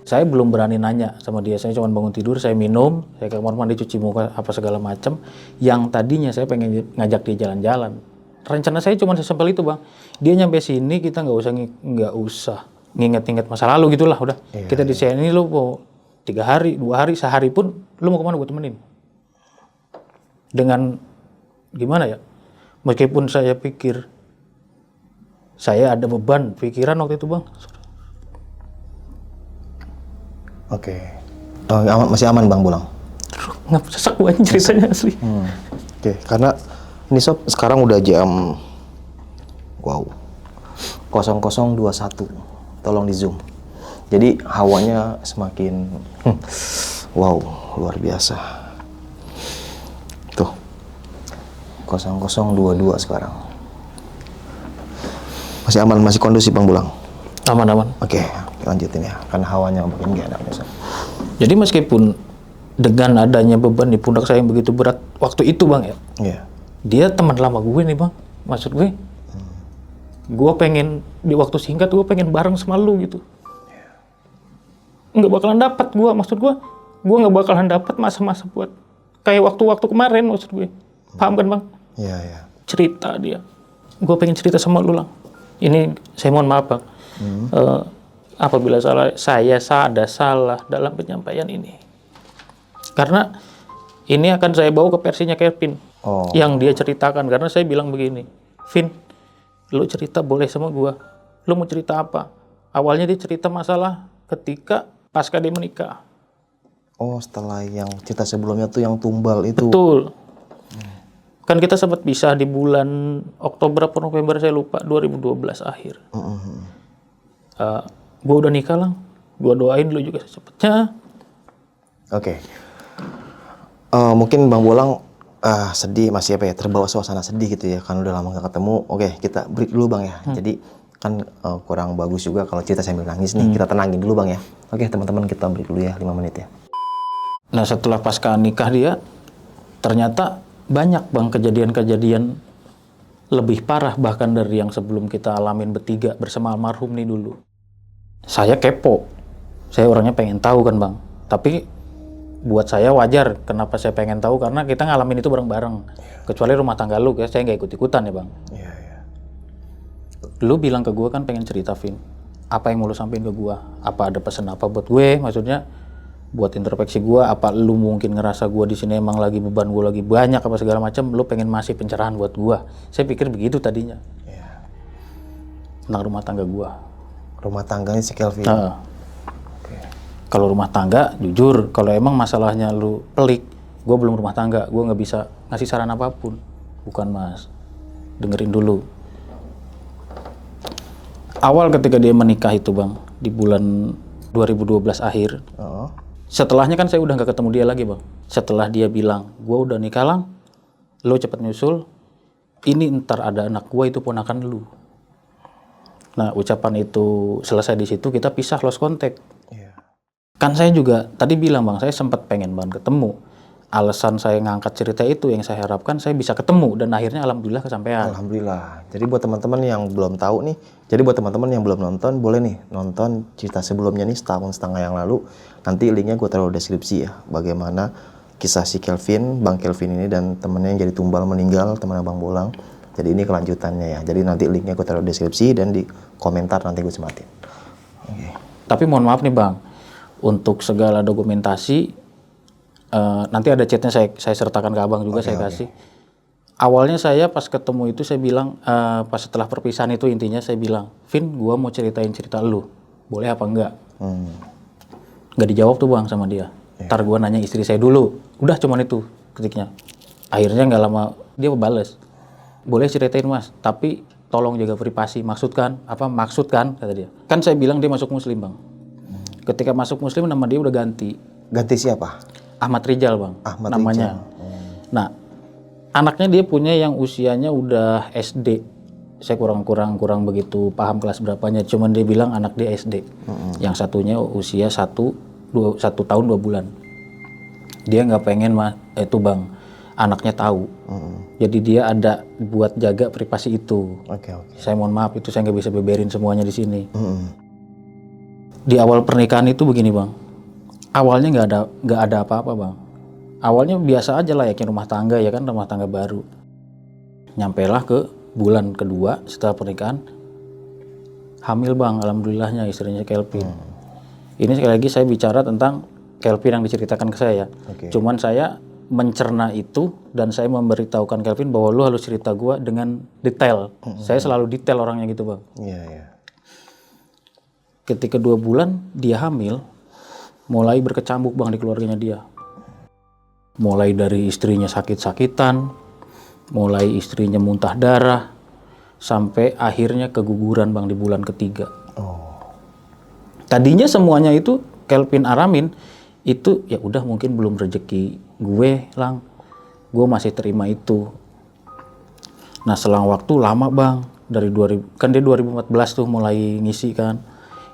Saya belum berani nanya sama dia. Saya cuma bangun tidur, saya minum, saya ke kamar mandi cuci muka apa segala macam. Yang tadinya saya pengen ngajak dia jalan-jalan. Rencana saya cuma sesimpel itu bang. Dia nyampe sini kita nggak usah nginget-inget masa lalu gitulah udah. Kita di sini lu mau 3 hari, 2 hari, sehari pun lu mau kemana gue temenin. Dengan gimana ya, meskipun saya pikir saya ada beban pikiran waktu itu bang. Masih aman bang Bulang? Nggak sesak gue ceritanya asli. Karena ini sob sekarang udah jam 00.21, tolong di zoom. Jadi hawanya semakin luar biasa. Tuh 00.22 sekarang. Masih aman, masih kondusif bang Bulang? Aman-aman. Oke, lanjutin ya, karena hawanya makin gak enak. Jadi meskipun dengan adanya beban di pundak saya yang begitu berat waktu itu bang ya, dia teman lama gue nih bang, maksud gue, gue pengen di waktu singkat gue pengen bareng sama lu gitu. Nggak bakalan dapat gue, maksud gue nggak bakalan dapat masa-masa buat kayak waktu-waktu kemarin, maksud gue, paham kan bang? Iya. Cerita dia, gue pengen cerita sama lu lang. Ini saya mohon maaf bang, apabila saya ada salah dalam penyampaian ini, karena ini akan saya bawa ke versinya Kelvin yang dia ceritakan. Karena saya bilang begini, Vin, lu cerita boleh sama gue, lu mau cerita apa? Awalnya dia cerita masalah ketika pasca dia menikah. Setelah yang cerita sebelumnya tuh yang tumbal itu. Betul. Kan kita sempat pisah di bulan Oktober atau November, saya lupa, 2012 akhir. Gue udah nikah lang, gue doain lu juga secepatnya. Mungkin Bang Bulang sedih, masih terbawa suasana sedih gitu ya, kan udah lama gak ketemu. Kita break dulu Bang ya. Jadi kan kurang bagus juga kalau cerita sambil nangis nih. Kita tenangin dulu Bang ya. Teman-teman kita break dulu ya 5 menit ya. Nah setelah pasca nikah dia, ternyata Banyak bang kejadian-kejadian lebih parah bahkan dari yang sebelum kita alamin bertiga bersama almarhum nih dulu. Saya kepo, saya orangnya pengen tahu kan bang. Tapi buat saya wajar kenapa saya pengen tahu, karena kita ngalamin itu bareng-bareng. Kecuali rumah tangga lu, ya saya nggak ikut-ikutan ya bang. Lu bilang ke gue kan pengen cerita, Vin. Apa yang mau lu sampein ke gue? Apa ada pesan apa buat gue? Maksudnya buat introspeksi gue. Apa lu mungkin ngerasa gue di sini emang lagi beban gue lagi banyak apa segala macam? Lu pengen masih pencerahan buat gue? Saya pikir begitu tadinya. Tentang rumah tangga gue. Rumah tangganya si Kelvin. Kalau rumah tangga, jujur, kalau emang masalahnya lu pelik, gue belum rumah tangga, gue nggak bisa ngasih saran apapun. Bukan mas, dengerin dulu. Awal ketika dia menikah itu bang, di bulan 2012 akhir, setelahnya kan saya udah nggak ketemu dia lagi bang. Setelah dia bilang, gue udah nikah lang, lo cepet nyusul, ini ntar ada anak gue itu ponakan lu. Nah ucapan itu selesai di situ, kita pisah, lost contact. Kan saya juga tadi bilang bang, saya sempat pengen banget ketemu. Alasan saya ngangkat cerita itu yang saya harapkan saya bisa ketemu, dan akhirnya alhamdulillah kesampaian. Alhamdulillah. Jadi buat teman-teman yang belum tahu nih, jadi buat teman-teman yang belum nonton, boleh nih nonton cerita sebelumnya nih setahun setengah yang lalu. Nanti linknya gue taruh di deskripsi ya. Bagaimana kisah si Kelvin, Bang Kelvin ini dan temennya yang jadi tumbal meninggal, teman Bang Bolang. Jadi ini kelanjutannya ya. Jadi nanti linknya gue taruh di deskripsi dan di komentar nanti gue sematin. Tapi mohon maaf nih bang, untuk segala dokumentasi nanti ada chatnya saya sertakan ke abang juga, saya kasih. Awalnya saya pas ketemu itu saya bilang, pas setelah perpisahan itu intinya saya bilang, Vin, gua mau ceritain cerita lu, boleh apa enggak? Nggak dijawab tuh bang sama dia. Ntar gua nanya istri saya dulu, udah cuman itu ketiknya. Akhirnya nggak lama dia bales, boleh ceritain mas, tapi tolong jaga privasi. Maksudkan kata dia. Kan saya bilang dia masuk muslim bang. Ketika masuk muslim nama dia udah ganti. Ganti siapa? Ahmad Rijal bang, Ahmad namanya. Rijal. Nah, anaknya dia punya yang usianya udah SD. Saya kurang begitu paham kelas berapanya. Cuman dia bilang anak dia SD. Yang satunya usia 1 tahun 2 bulan. Dia nggak pengen itu bang, anaknya tahu. Jadi dia ada buat jaga privasi itu. Saya mohon maaf itu saya nggak bisa beberin semuanya di sini. Di awal pernikahan itu begini bang. Awalnya nggak ada apa-apa bang. Awalnya biasa aja lah yakin rumah tangga ya kan, rumah tangga baru. Nyampailah ke bulan kedua setelah pernikahan, hamil bang, alhamdulillahnya istrinya Kelvin. Ini sekali lagi saya bicara tentang Kelvin yang diceritakan ke saya. Cuman saya mencerna itu dan saya memberitahukan Kelvin bahwa lu harus cerita gua dengan detail. Saya selalu detail orangnya gitu bang. Ketika 2 bulan dia hamil, mulai berkecamuk bang di keluarganya dia. Mulai dari istrinya sakit-sakitan, mulai istrinya muntah darah, sampai akhirnya keguguran bang di bulan ketiga. Tadinya semuanya itu Kelvin aramin, itu ya udah mungkin belum rezeki gue lang, gue masih terima itu. Nah selang waktu lama bang, dari 2000, kan dia 2014 tuh mulai ngisi kan,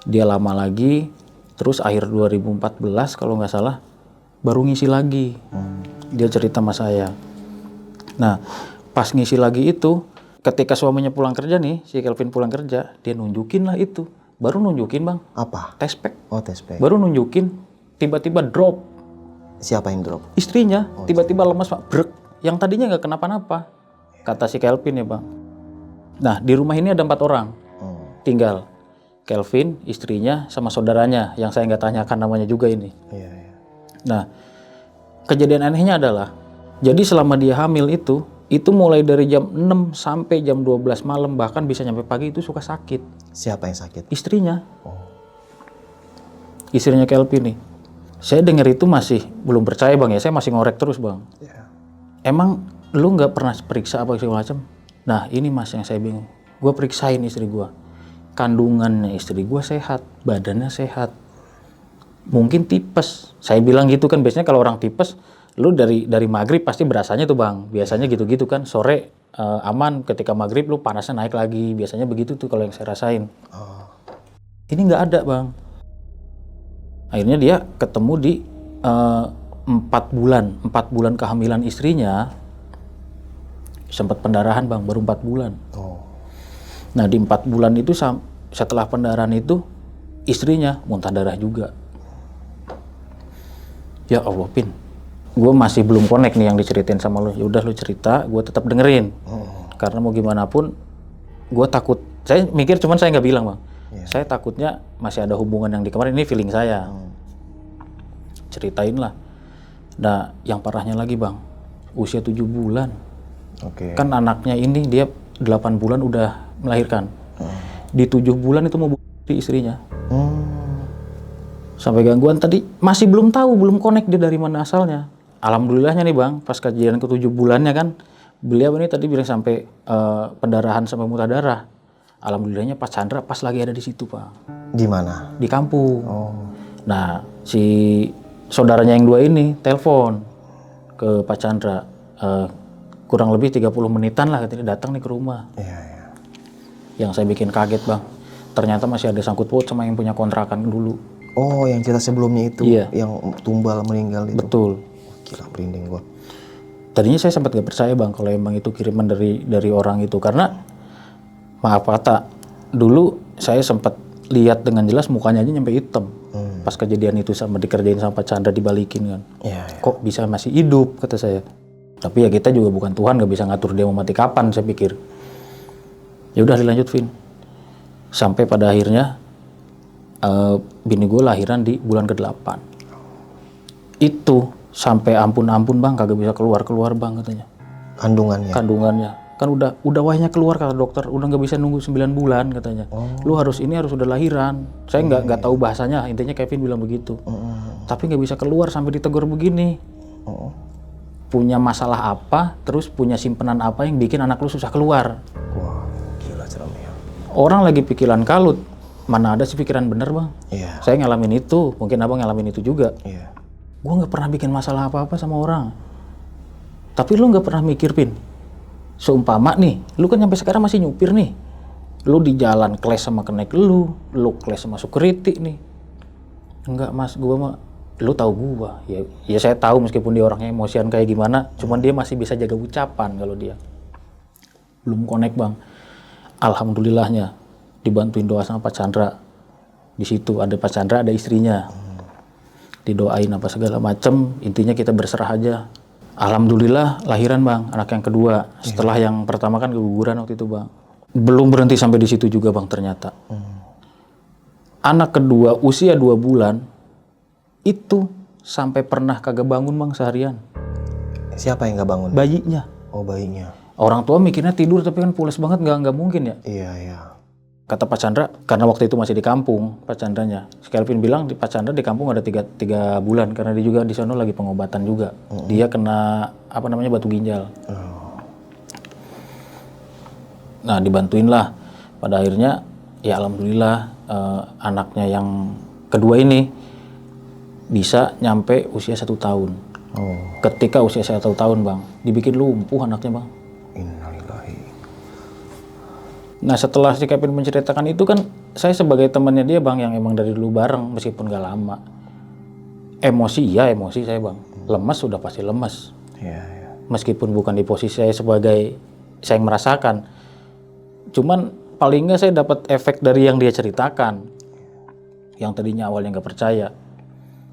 dia lama lagi. Terus akhir 2014 kalau nggak salah baru ngisi lagi. Dia cerita sama saya. Nah pas ngisi lagi itu, ketika suaminya pulang kerja nih, si Kelvin pulang kerja, dia nunjukin lah itu. Baru nunjukin bang. Apa? Tespek. Tespek. Baru nunjukin, tiba-tiba drop. Siapa yang drop? Istrinya. Tiba-tiba lemas pak, brek. Yang tadinya nggak kenapa-napa. Kata si Kelvin ya bang. Nah di rumah ini ada 4 orang. Tinggal Kelvin, istrinya, sama saudaranya yang saya nggak tanyakan namanya juga ini. Nah, kejadian anehnya adalah, jadi selama dia hamil itu mulai dari jam 6 sampai jam 12 malam, bahkan bisa nyampe pagi itu suka sakit. Siapa yang sakit? Istrinya. Istrinya Kelvin nih. Saya dengar itu masih belum percaya bang ya, saya masih ngorek terus bang. Emang lu nggak pernah periksa apa segala macam? Nah ini mas yang saya bingung. Gue periksain istri gue. Kandungannya istri gue sehat, badannya sehat. Mungkin tipes. Saya bilang gitu kan, biasanya kalau orang tipes, lu dari maghrib pasti berasanya tuh bang. Biasanya gitu-gitu kan, sore aman, ketika maghrib lu panasnya naik lagi. Biasanya begitu tuh kalau yang saya rasain. Ini nggak ada bang. Akhirnya dia ketemu di 4 bulan kehamilan istrinya, sempat pendarahan bang, baru 4 bulan. Oh. Nah di 4 bulan itu setelah pendarahan itu istrinya muntah darah juga. Ya Allah Pin, gue masih belum connect nih yang diceritain sama lo. Ya udah lo cerita, gue tetap dengerin. Karena mau gimana pun, gue takut. Saya mikir cuman saya nggak bilang bang. Saya takutnya masih ada hubungan yang di kemarin, ini feeling saya. Ceritain lah. Nah yang parahnya lagi bang, usia 7 bulan. Oke. Kan anaknya ini dia 8 bulan udah melahirkan. Di 7 bulan itu mau bunuh istrinya. Sampai gangguan tadi masih belum tahu, belum connect dia dari mana asalnya. Alhamdulillahnya nih bang, pas kejadian ke 7 bulannya kan, beliau ini tadi bilang sampai pendarahan sampai muntah darah. Alhamdulillahnya Pak Chandra pas lagi ada di situ pak. Di mana? Di kampung. Oh. Nah si saudaranya yang 2 ini telepon ke Pak Chandra. Kurang lebih 30 menitan lah katanya datang nih ke rumah. Iya. Yang saya bikin kaget bang, ternyata masih ada sangkut paut sama yang punya kontrakan dulu. Oh, yang cerita sebelumnya itu, Iya. yang tumbal meninggal itu. Betul. Gila, merinding gua. Tadinya saya sempat gak percaya bang kalau emang itu kiriman dari orang itu, karena maaf kata, dulu saya sempat lihat dengan jelas mukanya aja nyampe hitam. Pas kejadian itu sama dikerjain sama Pak Chandra dibalikin kan. Iya. Kok bisa masih hidup kata saya. Tapi ya kita juga bukan Tuhan, gak bisa ngatur dia mau mati kapan saya pikir. Ya udah dilanjut Vin. Sampai pada akhirnya bini gue lahiran di bulan ke-8. Itu sampai ampun-ampun bang, kagak bisa keluar bang katanya. Kandungannya. Kan udah wahnya keluar kata dokter, udah nggak bisa nunggu 9 bulan katanya. Lu harus udah lahiran. Saya nggak tahu bahasanya, intinya Kevin bilang begitu. Tapi nggak bisa keluar sampai ditegur begini. Punya masalah apa, terus punya simpenan apa yang bikin anak lu susah keluar. Wah, gila ceramnya. Orang lagi pikiran kalut, mana ada sih pikiran bener bang? Iya. Saya ngalamin itu, mungkin abang ngalamin itu juga. Iya. Gue nggak pernah bikin masalah apa-apa sama orang. Tapi lu nggak pernah mikir Pin, seumpama nih, lu kan sampai sekarang masih nyupir nih. Lu di jalan clash sama kenaik lu clash sama security nih. Enggak mas, gue mah, lu tahu gua, ya saya tahu meskipun dia orangnya emosian kayak gimana, cuman dia masih bisa jaga ucapan kalau dia belum connect bang. Alhamdulillahnya dibantuin doa sama Pak Chandra. Di situ ada Pak Chandra, ada istrinya, didoain apa segala macem. Intinya kita berserah aja. Alhamdulillah lahiran bang, anak yang kedua. Setelah yang pertama kan keguguran waktu itu bang. Belum berhenti sampai di situ juga bang ternyata. Anak kedua usia 2 bulan. Itu sampai pernah kagak bangun bang seharian. Siapa yang nggak bangun? Bayinya. Oh, bayinya. Orang tua mikirnya tidur tapi kan pules banget, nggak mungkin ya. Iya. Kata Pak Chandra, karena waktu itu masih di kampung Pak Chandranya. Kelvin bilang di Pak Chandra di kampung ada 3 bulan karena dia juga di sana lagi pengobatan juga. Dia kena batu ginjal. Nah dibantuin lah. Pada akhirnya ya alhamdulillah anaknya yang kedua ini bisa nyampe usia 1 tahun. Ketika usia 1 tahun bang, dibikin lumpuh anaknya bang. Innalillahi. Nah setelah si Kevin menceritakan itu kan, saya sebagai temannya dia bang, yang emang dari dulu bareng meskipun gak lama. Emosi saya bang. Lemas sudah pasti lemas. Iya. Meskipun bukan di posisi saya sebagai saya yang merasakan. Cuman paling nggak saya dapat efek dari yang dia ceritakan. Yang tadinya awalnya nggak percaya.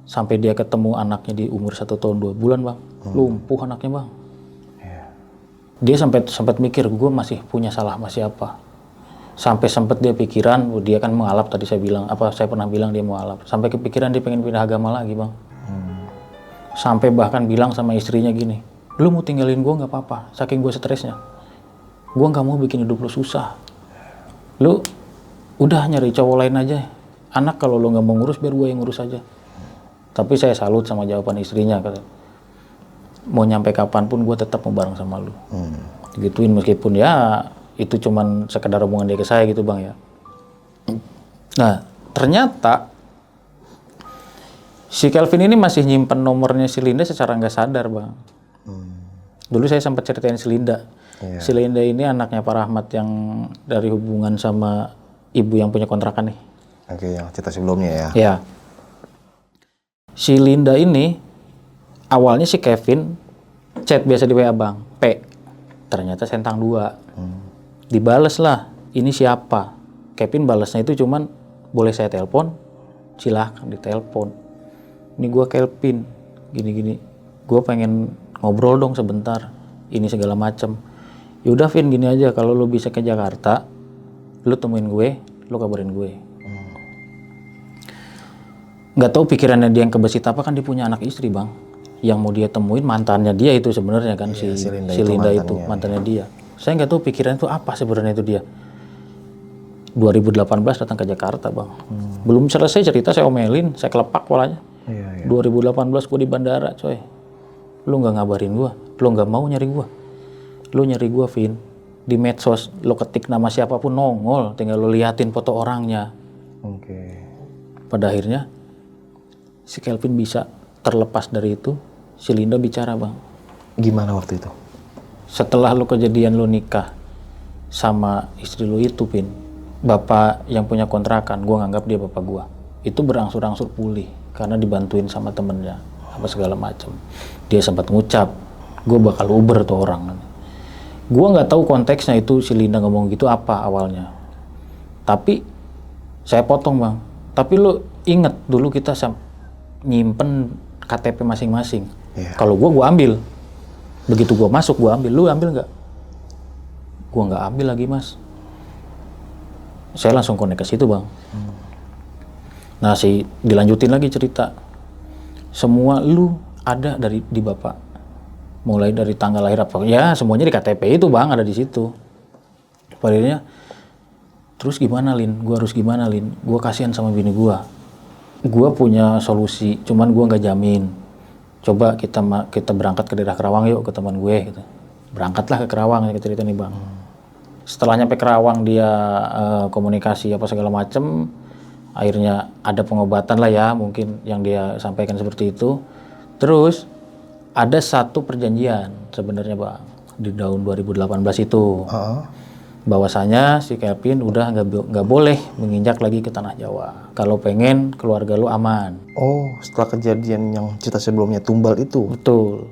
Sampai dia ketemu anaknya di umur 1 tahun 2 bulan bang. Lumpuh anaknya bang. Dia sempat mikir, gue masih punya salah sama siapa. Sampai sempat dia pikiran, dia kan mengalap tadi saya pernah bilang dia mengalap. Sampai kepikiran dia pengen pindah agama lagi bang. Sampai bahkan bilang sama istrinya gini, lu mau tinggalin gue nggak apa-apa, saking gue stresnya. Gue nggak mau bikin hidup lu susah. Lu udah nyari cowok lain aja. Anak kalau lu nggak mau ngurus, biar gue yang ngurus aja. Tapi saya salut sama jawaban istrinya, kata, mau nyampe kapanpun gue tetap mau bareng sama lu. Gituin meskipun ya itu cuman sekedar omongan dia ke saya gitu bang ya. Nah ternyata si Kelvin ini masih nyimpen nomornya si Linda secara nggak sadar bang. Dulu saya sempat ceritain si Linda. Si Linda ini anaknya Pak Rahmat yang dari hubungan sama ibu yang punya kontrakan nih. Oke, yang cerita sebelumnya ya. Ya. Si Linda ini awalnya si Kevin chat biasa di WA bang, P. Ternyata centang 2. Dibales lah, ini siapa? Kevin balasnya itu cuman, boleh saya telepon? Silahkan ditelepon. Ini gue Kelvin, gini-gini. Gue pengen ngobrol dong sebentar. Ini segala macem. Yaudah Vin, gini aja, kalau lu bisa ke Jakarta, lu temuin gue, lu kabarin gue. Nggak tahu pikirannya dia yang kebesit apa, kan dia punya anak istri bang. Yang mau dia temuin mantannya dia itu sebenarnya kan, si Linda itu mantannya dia. Saya nggak tahu pikirannya itu apa sebenarnya itu dia. 2018 datang ke Jakarta bang. Belum selesai cerita saya omelin, saya kelepak polanya. 2018 gue di bandara coy. Lu nggak ngabarin gue, lu nggak mau nyari gue. Lu nyari gue Vin, di medsos lu ketik nama siapapun nongol, tinggal lu liatin foto orangnya. Pada akhirnya si Kelvin bisa terlepas dari itu. Si Linda bicara bang. Gimana waktu itu? Setelah lu kejadian lu nikah sama istri lu itu Vin, bapak yang punya kontrakan, gue nganggap dia bapak gue, itu berangsur-angsur pulih karena dibantuin sama temennya apa segala macam. Dia sempat ngucap, gue bakal Uber tuh orang. Gue nggak tahu konteksnya itu si Linda ngomong gitu apa awalnya, tapi saya potong bang. Tapi lu inget dulu kita nyimpen KTP masing-masing. Kalau gue ambil, begitu gue masuk gue ambil, lu ambil nggak? Gue nggak ambil lagi mas. Saya langsung connect ke situ bang. Nah dilanjutin lagi cerita. Semua lu ada di bapak. Mulai dari tanggal lahir apa, ya semuanya di KTP itu bang, ada di situ. Padahal terus gimana Lin? Gue harus gimana Lin? Gue kasihan sama bini gue. Gue punya solusi, cuman gue nggak jamin. Coba kita berangkat ke daerah Kerawang yuk, ke teman gue gitu. Berangkatlah ke Kerawang, kita cerita nih bang. Setelah nyampe Kerawang dia komunikasi apa segala macem, akhirnya ada pengobatan lah ya, mungkin yang dia sampaikan seperti itu. Terus ada satu perjanjian sebenarnya bang di tahun 2018 itu, bahwasanya si Kelvin udah nggak boleh menginjak lagi ke tanah Jawa. Kalau pengen keluarga lu aman. Oh, setelah kejadian yang cerita sebelumnya tumbal itu. Betul.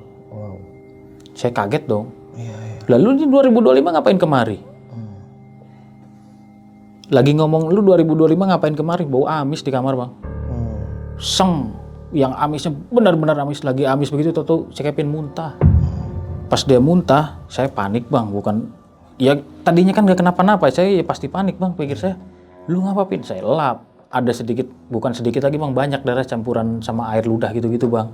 Saya kaget dong. Lalu di 2025 ngapain kemari? Lagi ngomong lu 2025 ngapain kemari? Bau amis di kamar bang. Seng, yang amisnya benar-benar amis, lagi amis begitu, tuh si Kevin muntah. Pas dia muntah, saya panik bang, bukan, ya tadinya kan gak kenapa-napa, saya ya pasti panik bang, pikir saya, lu ngapain? Saya lap, ada sedikit, bukan sedikit lagi bang, banyak darah campuran sama air ludah gitu-gitu bang.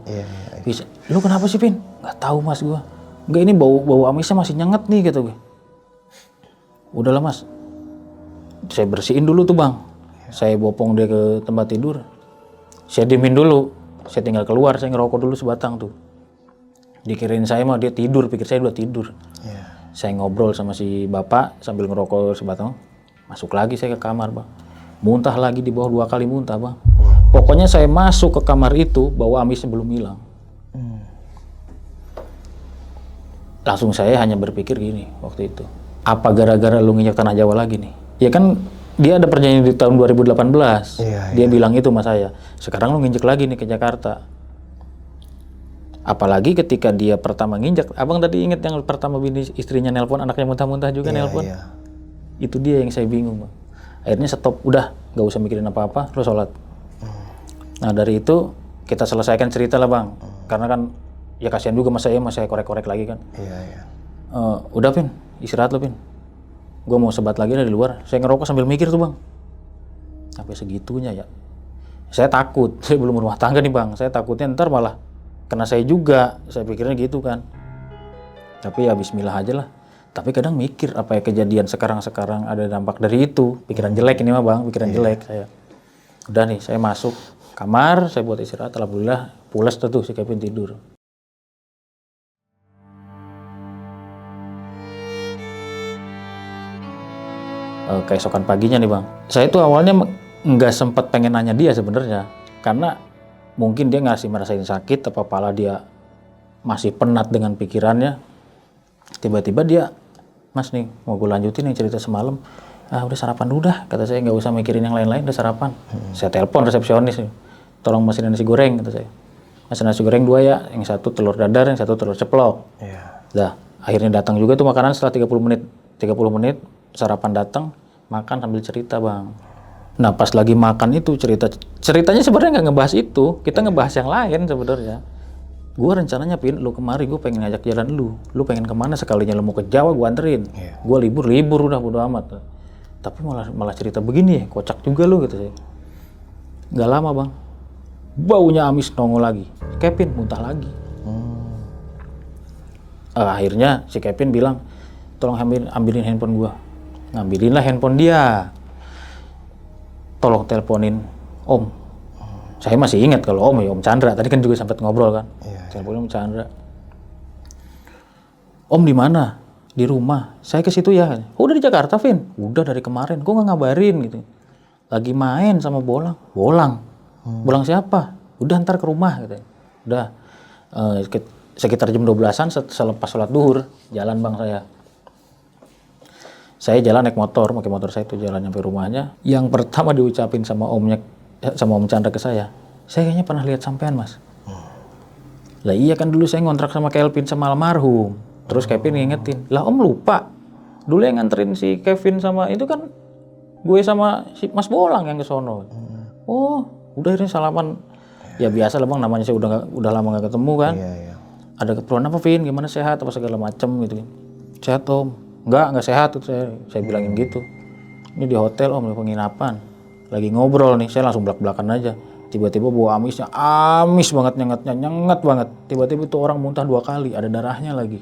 Bisa, lu kenapa sih Pin? Gak tahu mas gua. Enggak, ini bau amisnya masih nyenget nih gitu gue. Udahlah mas, saya bersihin dulu tuh bang. Saya bopong dia ke tempat tidur. Saya diemin dulu. Saya tinggal keluar, saya ngerokok dulu sebatang tuh. Dikirain saya mah dia tidur, pikir saya udah tidur. Saya ngobrol sama si bapak sambil ngerokok sebatang. Masuk lagi saya ke kamar bang. Muntah lagi di bawah 2 kali muntah bang. Pokoknya saya masuk ke kamar itu, bau amisnya belum hilang. Langsung saya hanya berpikir gini waktu itu. Apa gara-gara lu nginjak tanah Jawa lagi nih? Ya kan dia ada perjanjian di tahun 2018. Dia bilang itu sama saya. Sekarang lu nginjek lagi nih ke Jakarta. Apalagi ketika dia pertama nginjek. Abang tadi inget yang pertama bini istrinya nelpon, anaknya muntah-muntah juga nelpon. Itu dia yang saya bingung bang. Akhirnya stop, udah gak usah mikirin apa-apa, lu sholat. Nah dari itu kita selesaikan cerita lah bang. Karena kan ya kasihan juga mas saya korek-korek lagi kan. Udah Pin, istirahat lo Pin. Gue mau sebat lagi dari luar. Saya ngerokok sambil mikir tuh bang. Sampai segitunya ya. Saya takut, saya belum rumah tangga nih bang. Saya takutnya ntar malah kena saya juga. Saya pikirnya gitu kan. Tapi ya bismillah aja lah. Tapi kadang mikir apa ya kejadian sekarang ada dampak dari itu. Pikiran jelek ini mah bang, pikiran jelek saya. Udah nih, saya masuk kamar, saya buat istirahat. Alhamdulillah pulas tuh si Kevin tidur. Keesokan paginya nih bang, saya tuh awalnya nggak sempat pengen nanya dia sebenarnya, karena mungkin dia ngasih merasain sakit, apa pala dia masih penat dengan pikirannya. Tiba-tiba dia, mas nih mau gue lanjutin nih cerita semalam. Udah sarapan dulu dah, kata saya, nggak usah mikirin yang lain-lain, udah sarapan. Saya telepon resepsionis nih, tolong mesin nasi goreng, kata saya. Mesin nasi goreng 2 ya, yang satu telur dadar, yang satu telur ceplok. Dah, Akhirnya datang juga tuh makanan setelah 30 menit sarapan datang, makan sambil cerita bang. Nah pas lagi makan itu ceritanya sebenarnya nggak ngebahas itu, kita ngebahas yang lain sebenarnya. Gue rencananya lu kemari, gue pengen ngajak jalan lu pengen kemana, sekalinya lu mau ke Jawa gue anterin. Gue libur udah bodo amat. Tapi malah cerita begini ya, kocak juga lu gitu sih. Gak lama bang, baunya amis nongol lagi, Kevin muntah lagi. Akhirnya si Kevin bilang, tolong ambilin handphone gua. Ngambilin lah handphone dia. Tolong teleponin Om. Saya masih ingat kalau Om Chandra. Tadi kan juga sempat ngobrol kan. Teleponin Om Chandra. Om di mana? Di rumah. Saya ke situ ya. Udah di Jakarta, Vin. Udah dari kemarin. Kok nggak ngabarin gitu? Lagi main sama Bolang. Bolang siapa? Udah ntar ke rumah gitu. Udah. Sekitar jam 12-an selepas sholat duhur, jalan bang saya jalan naik motor, pakai motor saya itu jalan sampai rumahnya. Yang pertama diucapin sama Om Chandra ke saya kayaknya pernah lihat sampean mas. Lah iya kan dulu saya ngontrak sama Kelvin sama almarhum. Terus Kevin ngingetin, lah Om lupa dulu yang nganterin si Kevin sama itu kan gue sama si Mas Bolang yang ke sono. Oh udah akhirnya salaman. Ya biasa lah bang, namanya saya udah lama gak ketemu kan. Ada keperluan apa Vin, gimana sehat apa segala macem gitu. Sehat Om. Enggak sehat tuh saya bilangin gitu. Ini di hotel Om, di penginapan. Lagi ngobrol nih, saya langsung belak-belakan aja. Tiba-tiba bau amisnya, amis banget, nyengat banget. Tiba-tiba itu orang muntah 2 kali, ada darahnya lagi.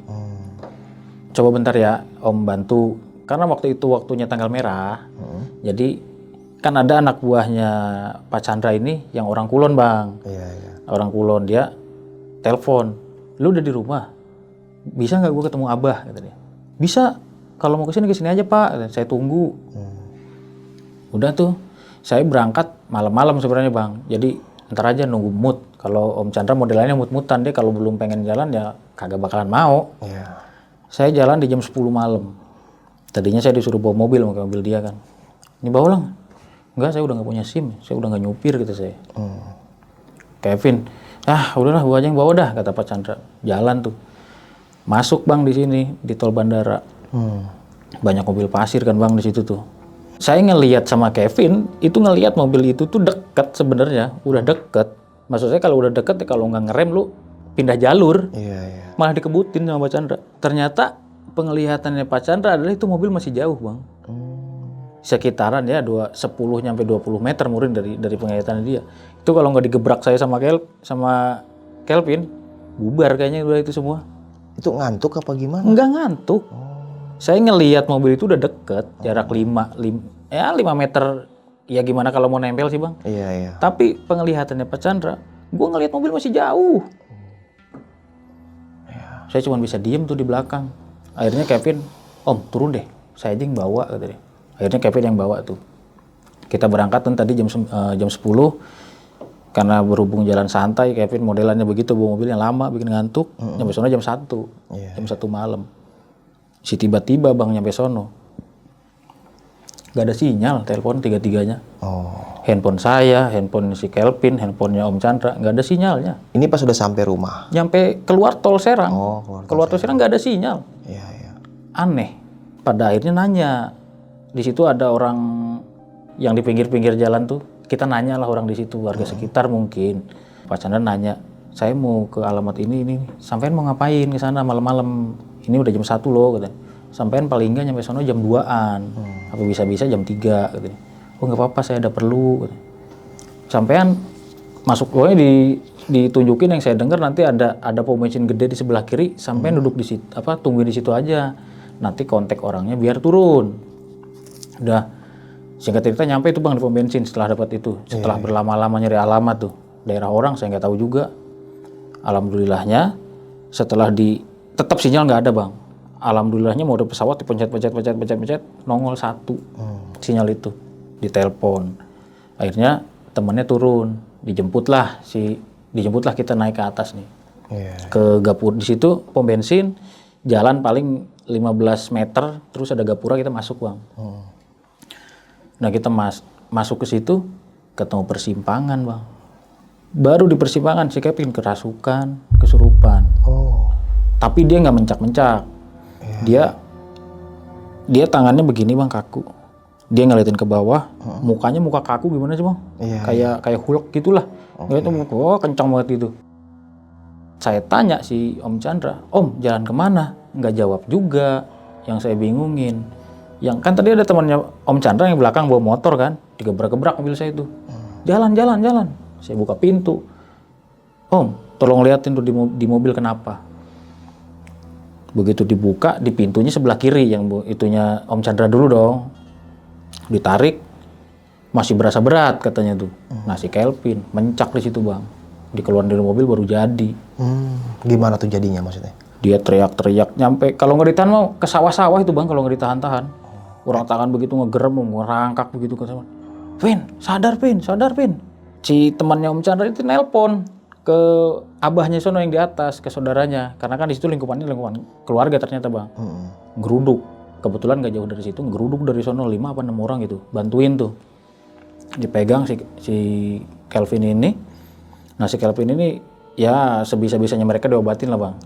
Coba bentar ya Om bantu, karena waktu itu waktunya tanggal merah. Jadi kan ada anak buahnya Pak Chandra ini yang orang Kulon bang. Orang Kulon, dia telepon, lu udah di rumah? Bisa nggak gue ketemu Abah? Kata dia. Bisa, kalau mau kesini aja Pak, saya tunggu. Udah tuh, saya berangkat malam-malam sebenarnya bang. Jadi ntar aja nunggu mood. Kalau Om Chandra modelannya mood-moodan, dia kalau belum pengen jalan ya kagak bakalan mau. Saya jalan di jam 10 malam. Tadinya saya disuruh bawa mobil, pakai mobil dia kan. Ini bawa lang? Enggak, saya udah nggak punya SIM, saya udah nggak nyupir gitu saya. Kevin, udahlah gua aja yang bawa dah, kata Pak Chandra. Jalan tuh. Masuk bang di sini di tol bandara, banyak mobil pasir kan bang di situ tuh. Saya ngelihat sama Kevin itu ngelihat mobil itu tuh deket sebenarnya, udah deket. Maksud saya kalau udah deket ya kalau nggak ngerem lu pindah jalur, malah dikebutin sama Pak Chandra. Ternyata penglihatannya Pak Chandra adalah itu mobil masih jauh bang, sekitaran ya 10 sampai 20 meter mungkin dari penglihatannya dia. Itu kalau nggak digebrak saya sama Kelvin, bubar kayaknya udah itu semua. Itu ngantuk apa gimana? Enggak ngantuk. Saya ngelihat mobil itu udah deket, jarak 5 meter. Ya gimana kalau mau nempel sih bang? Tapi penglihatannya Pak Chandra, gue ngelihat mobil masih jauh. Saya cuma bisa diem tuh di belakang. Akhirnya Kevin, Om turun deh, saya aja yang bawa kata dia. Akhirnya Kevin yang bawa tuh. Kita berangkat kan tadi jam 10. Karena berhubung jalan santai, Kevin modelannya begitu, bawa mobil yang lama, bikin ngantuk. Nyampe sono jam 1. Jam 1 malam. Si tiba-tiba bang nyampe sono. Gak ada sinyal, telepon tiga-tiganya. Handphone saya, handphone si Kelvin, handphonenya Om Chandra, gak ada sinyalnya. Ini pas sudah sampai rumah? Nyampe keluar tol Serang. Keluar tol Serang gak ada sinyal. Aneh. Pada akhirnya nanya. Di situ ada orang yang di pinggir-pinggir jalan tuh. Kita nanya lah orang di situ, warga sekitar mungkin. Pak Chandra nanya, saya mau ke alamat ini. Sampean mau ngapain ke sana malam-malam? Ini udah jam 1 loh, katanya. Sampean paling nggak nyampe sono jam 2-an. Apa bisa-bisa jam 3, katanya. Oh nggak apa-apa, saya ada perlu. Katanya. Sampean masuk, pokoknya ditunjukin yang saya dengar nanti ada pom bensin gede di sebelah kiri. Sampean duduk di situ, tungguin di situ aja. Nanti kontak orangnya biar turun. Udah. Singkat cerita nyampe itu bang di pom bensin setelah dapat itu. Setelah berlama-lama nyari alamat tuh. Daerah orang saya nggak tahu juga. Alhamdulillahnya setelah tetap sinyal nggak ada bang. Alhamdulillahnya mau ada pesawat dipencet, nongol 1 sinyal itu. Ditelepon. Akhirnya temannya turun. Dijemputlah kita naik ke atas nih. Ke gapura di situ pom bensin. Jalan paling 15 meter. Terus ada gapura kita masuk bang. Nah kita masuk ke situ, ketemu persimpangan bang. Baru di persimpangan si Kevin kerasukan, kesurupan. Tapi dia nggak mencak-mencak. Dia tangannya begini bang, kaku. Dia ngeliatin ke bawah, mukanya muka kaku gimana sih bang? Kayak Hulk gitulah. Ngeliatin muka, kencang banget gitu. Saya tanya si Om Chandra, Om jalan kemana? Nggak jawab juga. Yang saya bingungin, yang kan tadi ada temannya Om Chandra yang belakang bawa motor kan, digebrak-gebrak mobil saya itu. Jalan. Saya buka pintu. Om, tolong liatin tuh di mobil kenapa? Begitu dibuka, di pintunya sebelah kiri, yang itunya Om Chandra dulu dong. Ditarik, masih berasa berat katanya tuh. Nah si Kelvin mencak di situ bang. Dikeluarin dari mobil baru jadi. Gimana tuh jadinya maksudnya? Dia teriak-teriak nyampe, kalau nggak ditahan mau ke sawah-sawah itu bang, kalau nggak ditahan-tahan. Orang tangan begitu ngegerem, ngerangkak begitu ke sama. Vin, sadar Vin. Si temannya Om Chandra itu nelpon ke abahnya sono yang di atas, ke saudaranya. Karena kan di situ lingkupan keluarga ternyata bang. Geruduk. Kebetulan nggak jauh dari situ, geruduk dari sono 5 apa 6 orang gitu, bantuin tuh. Dipegang si Kelvin ini. Nah si Kelvin ini ya sebisa-bisanya mereka diobatin lah bang.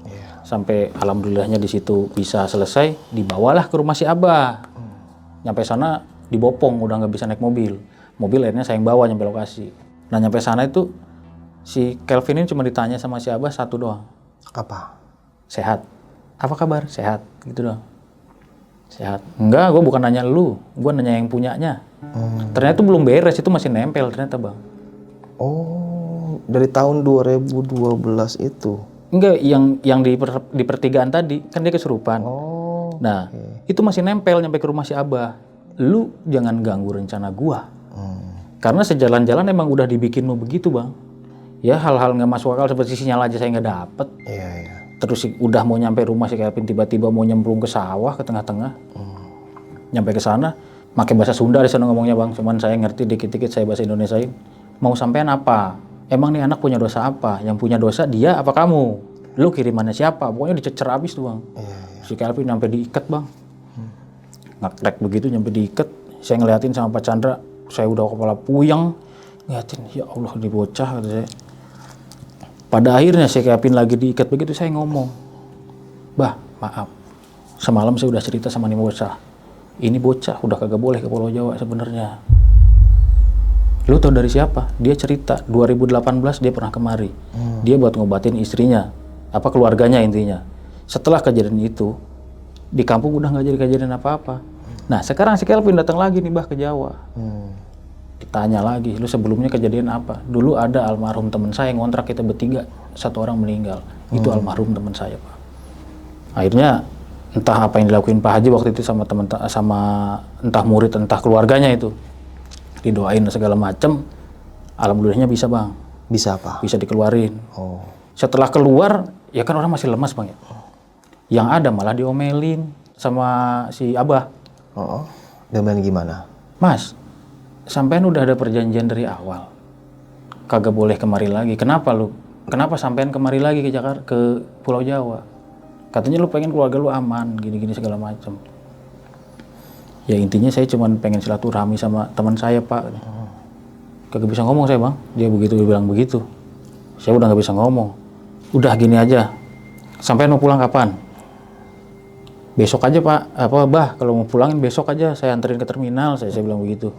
Sampai alhamdulillahnya di situ bisa selesai, dibawalah ke rumah si Abah. Nyampe sana dibopong, udah nggak bisa naik mobil. Mobil akhirnya saya yang bawa nyampe lokasi. Nah nyampe sana itu si Kelvin ini cuma ditanya sama si Abah satu doang. Apa? Sehat. Apa kabar? Sehat. Gitu doang. Sehat. Enggak, gue bukan nanya lu, gue nanya yang punyanya. Ternyata itu belum beres, itu masih nempel ternyata bang. Oh, dari tahun 2012 itu? Enggak, yang di pertigaan tadi, kan dia kesurupan. Nah, itu masih nempel nyampe ke rumah si Abah. Lu jangan ganggu rencana gua. Karena sejalan-jalan emang udah dibikin mau begitu bang. Ya hal-hal nggak masuk akal seperti sinyal aja saya nggak dapet. Terus udah mau nyampe rumah si Kelvin tiba-tiba mau nyemplung ke sawah ke tengah-tengah. Nyampe ke sana, pakai bahasa Sunda di sana ngomongnya bang. Cuman saya ngerti dikit-dikit, saya bahasa Indonesiain. Mau sampean apa? Emang nih anak punya dosa apa? Yang punya dosa dia apa kamu? Lu kirimannya siapa? Pokoknya dicecer abis tuh bang. Si Kelvin sampai diikat bang. Ngeklek begitu nyampe diikat. Saya ngeliatin sama Pak Chandra. Saya udah kepala puyeng. Ngeliatin, ya Allah di bocah kata saya. Pada akhirnya si Kelvin lagi diikat begitu saya ngomong. Bah, maaf. Semalam saya udah cerita sama nih bocah. Ini bocah udah kagak boleh ke Pulau Jawa sebenarnya. Lu tau dari siapa? Dia cerita 2018 dia pernah kemari. Dia buat ngobatin istrinya, apa keluarganya intinya. Setelah kejadian itu di kampung udah nggak jadi kejadian apa-apa. Nah sekarang si Kelvin datang lagi nih bah ke Jawa. Ditanya lagi, lu sebelumnya kejadian apa? Dulu ada almarhum teman saya yang ngontrak kita bertiga, 1 orang meninggal. Itu almarhum teman saya pak. Akhirnya entah apa yang dilakuin Pak Haji waktu itu sama teman, sama entah murid entah keluarganya itu. Didoain segala macem, alhamdulillahnya bisa bang. Bisa apa? Bisa dikeluarin. Setelah keluar, ya kan orang masih lemas bang ya. Yang ada malah diomelin sama si Abah. Diomelin gimana? Mas, sampean udah ada perjanjian dari awal. Kagak boleh kemari lagi. Kenapa lu? Kenapa sampean kemari lagi ke Jakarta, ke Pulau Jawa? Katanya lu pengen keluarga lu aman, gini-gini segala macem. Ya intinya saya cuma pengen silaturahmi sama teman saya pak. Kagak bisa ngomong saya bang. Dia begitu bilang begitu. Saya udah nggak bisa ngomong. Udah gini aja. Sampai mau pulang kapan? Besok aja pak. Apa bah kalau mau pulangin besok aja. Saya anterin ke terminal. Saya bilang begitu.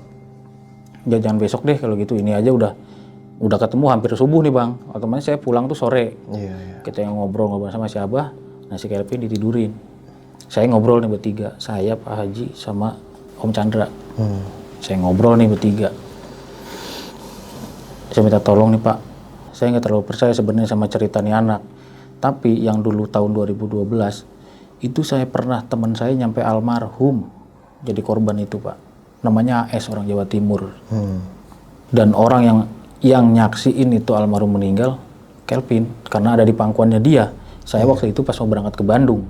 Ya, jangan besok deh kalau gitu. Ini aja udah ketemu hampir subuh nih bang. Otomatis saya pulang tuh sore. Kita yang ngobrol sama si Abah. Nah si Kelvin ditidurin. Saya ngobrol nih bertiga, saya, Pak Haji, sama Om Chandra. Saya ngobrol nih bertiga. Saya minta tolong nih Pak, saya nggak terlalu percaya sebenarnya sama cerita nih anak. Tapi yang dulu tahun 2012, itu saya pernah teman saya nyampe almarhum jadi korban itu Pak. Namanya AS, orang Jawa Timur. Dan orang yang nyaksiin itu almarhum meninggal, Kelvin, karena ada di pangkuannya dia. Saya waktu itu pas mau berangkat ke Bandung.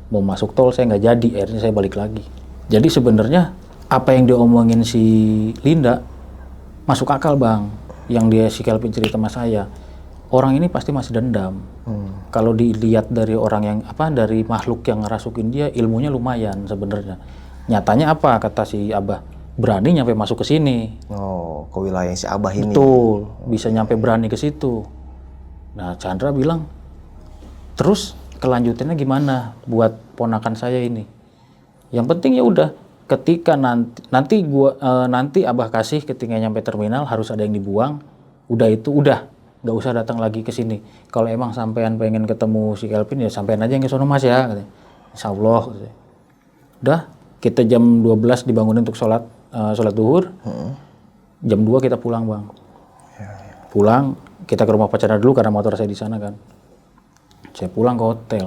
Mau masuk tol saya nggak jadi, akhirnya saya balik lagi. Jadi sebenarnya apa yang diomongin si Linda masuk akal bang, yang dia si Kelvin cerita sama saya. Orang ini pasti masih dendam. Kalau dilihat dari orang yang dari makhluk yang ngerasukin dia, ilmunya lumayan sebenarnya. Nyatanya apa kata si Abah? Berani nyampe masuk ke sini. Ke wilayah si Abah ini. Betul, bisa nyampe berani ke situ. Nah Chandra bilang, terus kelanjutannya gimana buat ponakan saya ini. Yang penting ya udah, ketika nanti abah kasih ketika nyampe terminal harus ada yang dibuang. Udah itu udah, nggak usah datang lagi ke sini. Kalau emang sampean pengen ketemu si Kelvin ya sampean aja yang ke sono mas ya. Katanya. Insya Allah. Katanya. Udah, kita jam 12 dibangunin untuk sholat duhur. Jam 2 kita pulang bang. Pulang, kita ke rumah pacarnya dulu karena motor saya di sana kan. Saya pulang ke hotel.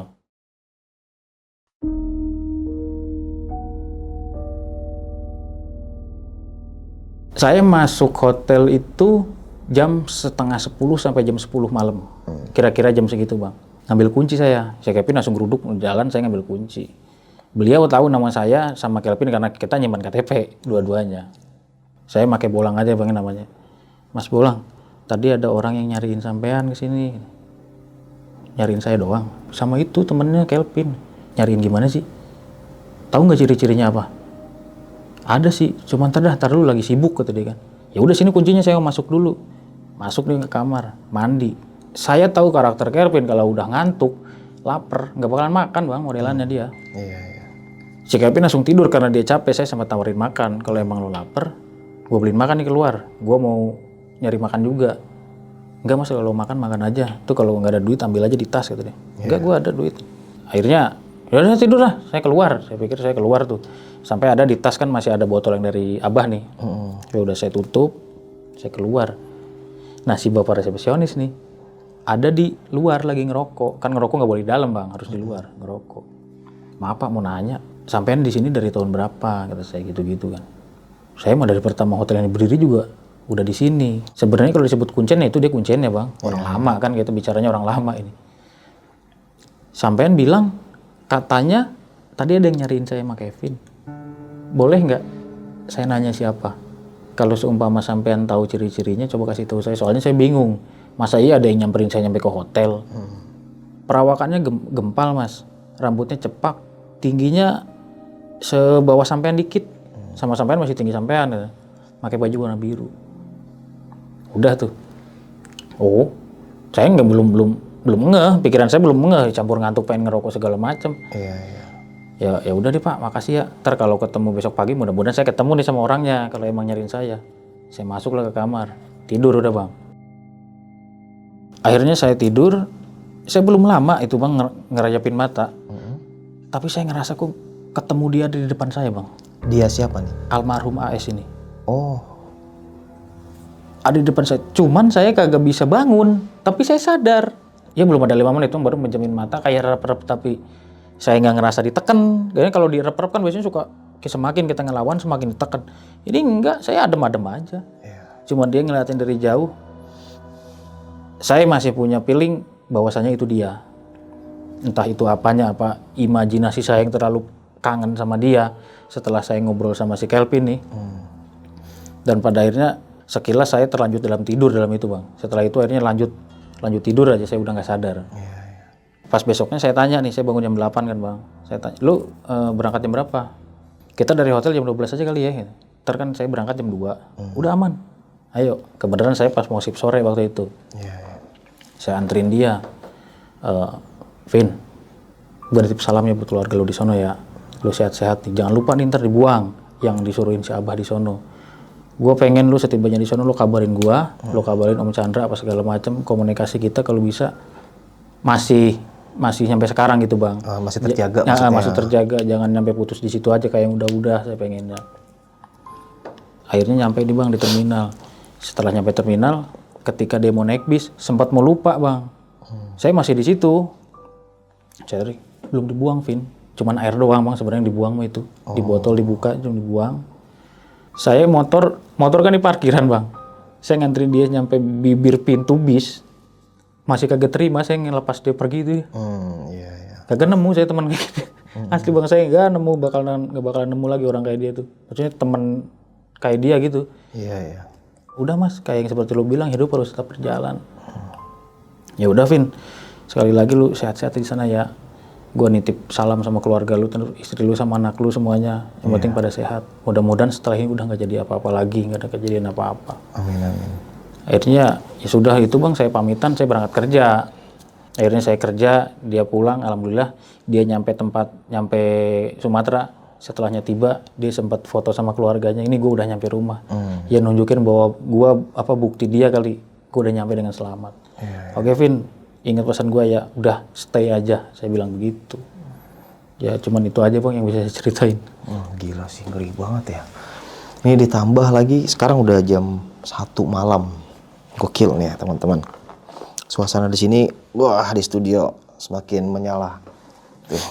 Saya masuk hotel itu jam 9:30 sampai jam 10 malam. Kira-kira jam segitu bang. Ngambil kunci saya. Kelvin langsung geruduk jalan, saya ngambil kunci. Beliau tahu nama saya sama Kelvin karena kita nyimpan KTP dua-duanya. Saya pakai Bolang aja bang namanya. Mas Bolang, tadi ada orang yang nyariin sampean ke sini. Nyariin saya doang. Sama itu temennya Kelvin. Nyariin gimana sih? Tahu nggak ciri-cirinya apa? Ada sih, cuman tar dulu lagi sibuk kata dia kan. Ya udah sini kuncinya, saya masuk dulu. Masuk nih ke kamar, mandi. Saya tahu karakter Kelvin kalau udah ngantuk, lapar, nggak bakalan makan bang modelannya dia. Si Kelvin langsung tidur karena dia capek. Saya sempat tawarin makan. Kalau emang lo lapar, gue beliin makan nih keluar. Gue mau nyari makan juga. Enggak mas, kalau makan aja. Tuh kalau nggak ada duit ambil aja di tas gitu deh. Enggak, gue ada duit. Akhirnya ya udah tidur lah. Saya keluar. Saya pikir saya keluar tuh. Sampai ada di tas kan masih ada botol yang dari abah nih. Ya udah saya tutup. Saya keluar. Nah si bapak resepsionis nih ada di luar lagi ngerokok. Kan ngerokok nggak boleh di dalam bang, harus di luar ngerokok. Maaf pak mau nanya, sampean di sini dari tahun berapa? Kata saya gitu-gitu kan. Saya mah dari pertama hotel yang berdiri juga udah di sini. Sebenarnya kalau disebut kuncen ya itu dia kuncen ya bang. Orang lama kan kita bicaranya orang lama ini. Sampean bilang katanya tadi ada yang nyariin saya sama Kelvin. Boleh nggak saya nanya siapa? Kalau seumpama sampean tahu ciri-cirinya coba kasih tahu saya. Soalnya saya bingung. Masa iya ada yang nyamperin saya nyampe ke hotel? Perawakannya gempal mas. Rambutnya cepak. Tingginya sebawah sampean dikit. Sama sampean masih tinggi sampean. Ya. Pakai baju warna biru. Udah tuh. Oh, saya nggak belum ngeh. Pikiran saya belum ngeh. Campur ngantuk pengen ngerokok segala macam. Ya udah deh pak, makasih ya. Ntar kalau ketemu besok pagi mudah-mudahan saya ketemu nih sama orangnya. Kalau emang nyariin saya masuklah ke kamar. Tidur udah bang. Akhirnya saya tidur. Saya belum lama itu bang ngerayapin mata. Tapi saya ngerasa kok ketemu dia di depan saya bang. Dia siapa nih? Almarhum AS ini. Oh. Ada di depan saya. Cuman saya kagak bisa bangun. Tapi saya sadar. Ya belum ada 5 menit itu baru menjamin mata kayak rep-rep tapi saya nggak ngerasa ditekan. Karena kalau di rep-rep kan biasanya suka semakin kita ngelawan semakin ditekan. Ini enggak, saya adem-adem aja. Cuman dia ngeliatin dari jauh. Saya masih punya feeling bahwasanya itu dia. Entah itu apanya, apa imajinasi saya yang terlalu kangen sama dia setelah saya ngobrol sama si Kelvin nih. Dan pada akhirnya sekilas saya terlanjut dalam tidur dalam itu bang. Setelah itu akhirnya lanjut tidur aja, saya udah nggak sadar. Pas besoknya saya tanya nih, saya bangun jam 8 kan bang. Saya tanya, lu berangkat jam berapa? Kita dari hotel jam 12 aja kali ya. Ntar kan saya berangkat jam 2. Udah aman. Ayo, kebenaran saya pas mau shift sore waktu itu. Saya anterin dia. Vin, gue nitip salamnya buat keluarga lu di sono ya. Lu sehat-sehat nih. Jangan lupa nih ntar dibuang yang disuruhin si Abah di sono. Gue pengen lu setibanya di sono lu kabarin gue, lu kabarin Om Chandra apa segala macam. Komunikasi kita kalau bisa masih sampai sekarang gitu bang. Masih terjaga maksudnya. Masih terjaga, jangan sampai putus di situ aja kayak yang udah-udah saya pengennya. Akhirnya nyampe nih bang di terminal. Setelah nyampe terminal, ketika dia mau naik bis, sempat mau lupa bang. Saya masih di situ. Cari, belum dibuang Vin. Cuman air doang bang sebenarnya yang dibuang mah itu. Di botol dibuka, cuma dibuang. Saya motor kan di parkiran bang. Saya nganterin dia nyampe bibir pintu bis. Masih kagak terima saya ngelepas dia pergi itu. Kagak nemu saya teman kayak gitu. Asli bang saya nggak bakalan nemu lagi orang kayak dia tuh. Maksudnya teman kayak dia gitu. Udah mas, kayak yang seperti lu bilang hidup harus tetap berjalan. Ya udah Vin, sekali lagi lu sehat-sehat di sana ya. Gua nitip salam sama keluarga lu, istri lu sama anak lu semuanya. Yang penting pada sehat. Mudah-mudahan setelah ini udah nggak jadi apa-apa lagi, nggak ada kejadian apa-apa. Amin. Akhirnya ya sudah itu bang, saya pamitan, saya berangkat kerja. Akhirnya saya kerja, dia pulang, alhamdulillah dia nyampe Sumatera. Setelahnya tiba, dia sempat foto sama keluarganya. Ini gue udah nyampe rumah. Ya nunjukin bahwa gue bukti dia kali, gue udah nyampe dengan selamat. Oke Vin, ingat pesan gue ya, udah stay aja. Saya bilang begitu. Ya cuman itu aja bang yang bisa saya ceritain. Gila sih, ngeri banget ya. Ini ditambah lagi sekarang udah jam 1 malam. Gokil nih ya teman-teman. Suasana di sini, wah di studio semakin menyala. Tuh.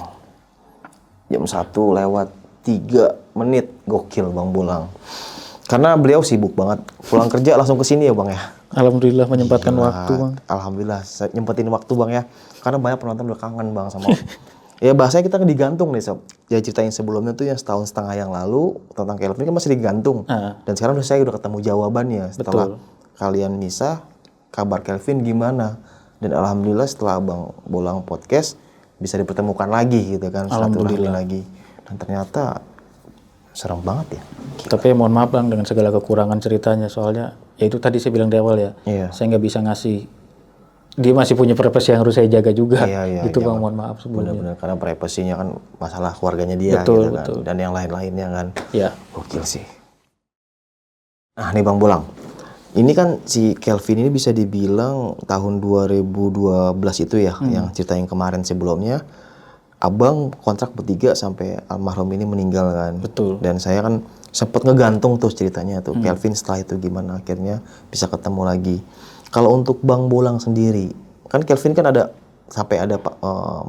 Jam 1:03, gokil Bang Bolang. Karena beliau sibuk banget. Pulang kerja langsung ke sini ya Bang ya. Alhamdulillah menyempatkan waktu bang. Alhamdulillah, saya nyempetin waktu Bang ya. Karena banyak penonton udah kangen Bang sama ya bahasanya kita digantung nih Sob. Ya ceritain sebelumnya tuh yang setahun setengah yang lalu tentang Kelvin kan masih digantung. Dan sekarang saya udah ketemu jawabannya setelah kalian misah, kabar Kelvin gimana. Dan alhamdulillah setelah Bang Bolang podcast bisa dipertemukan lagi gitu kan. Alhamdulillah lagi. Dan ternyata serem banget ya. Tapi mohon maaf bang dengan segala kekurangan ceritanya, soalnya ya itu tadi saya bilang di awal ya. Saya nggak bisa ngasih. Dia masih punya privasi yang harus saya jaga juga. Gitu bang, mohon maaf sebelumnya. Benar-benar karena privasinya kan masalah keluarganya dia betul, gitu kan. Betul. Dan yang lain-lainnya kan. Ya. Gokil sih. Nah nih Bang Bolang. Ini kan si Kelvin ini bisa dibilang tahun 2012 itu ya, yang cerita yang kemarin sebelumnya. Abang kontrak bertiga sampai almarhum ini meninggal kan. Betul. Dan saya kan sempat ngegantung tuh ceritanya tuh. Kelvin setelah itu gimana akhirnya bisa ketemu lagi. Kalau untuk Bang Bolang sendiri, kan Kelvin kan ada sampai ada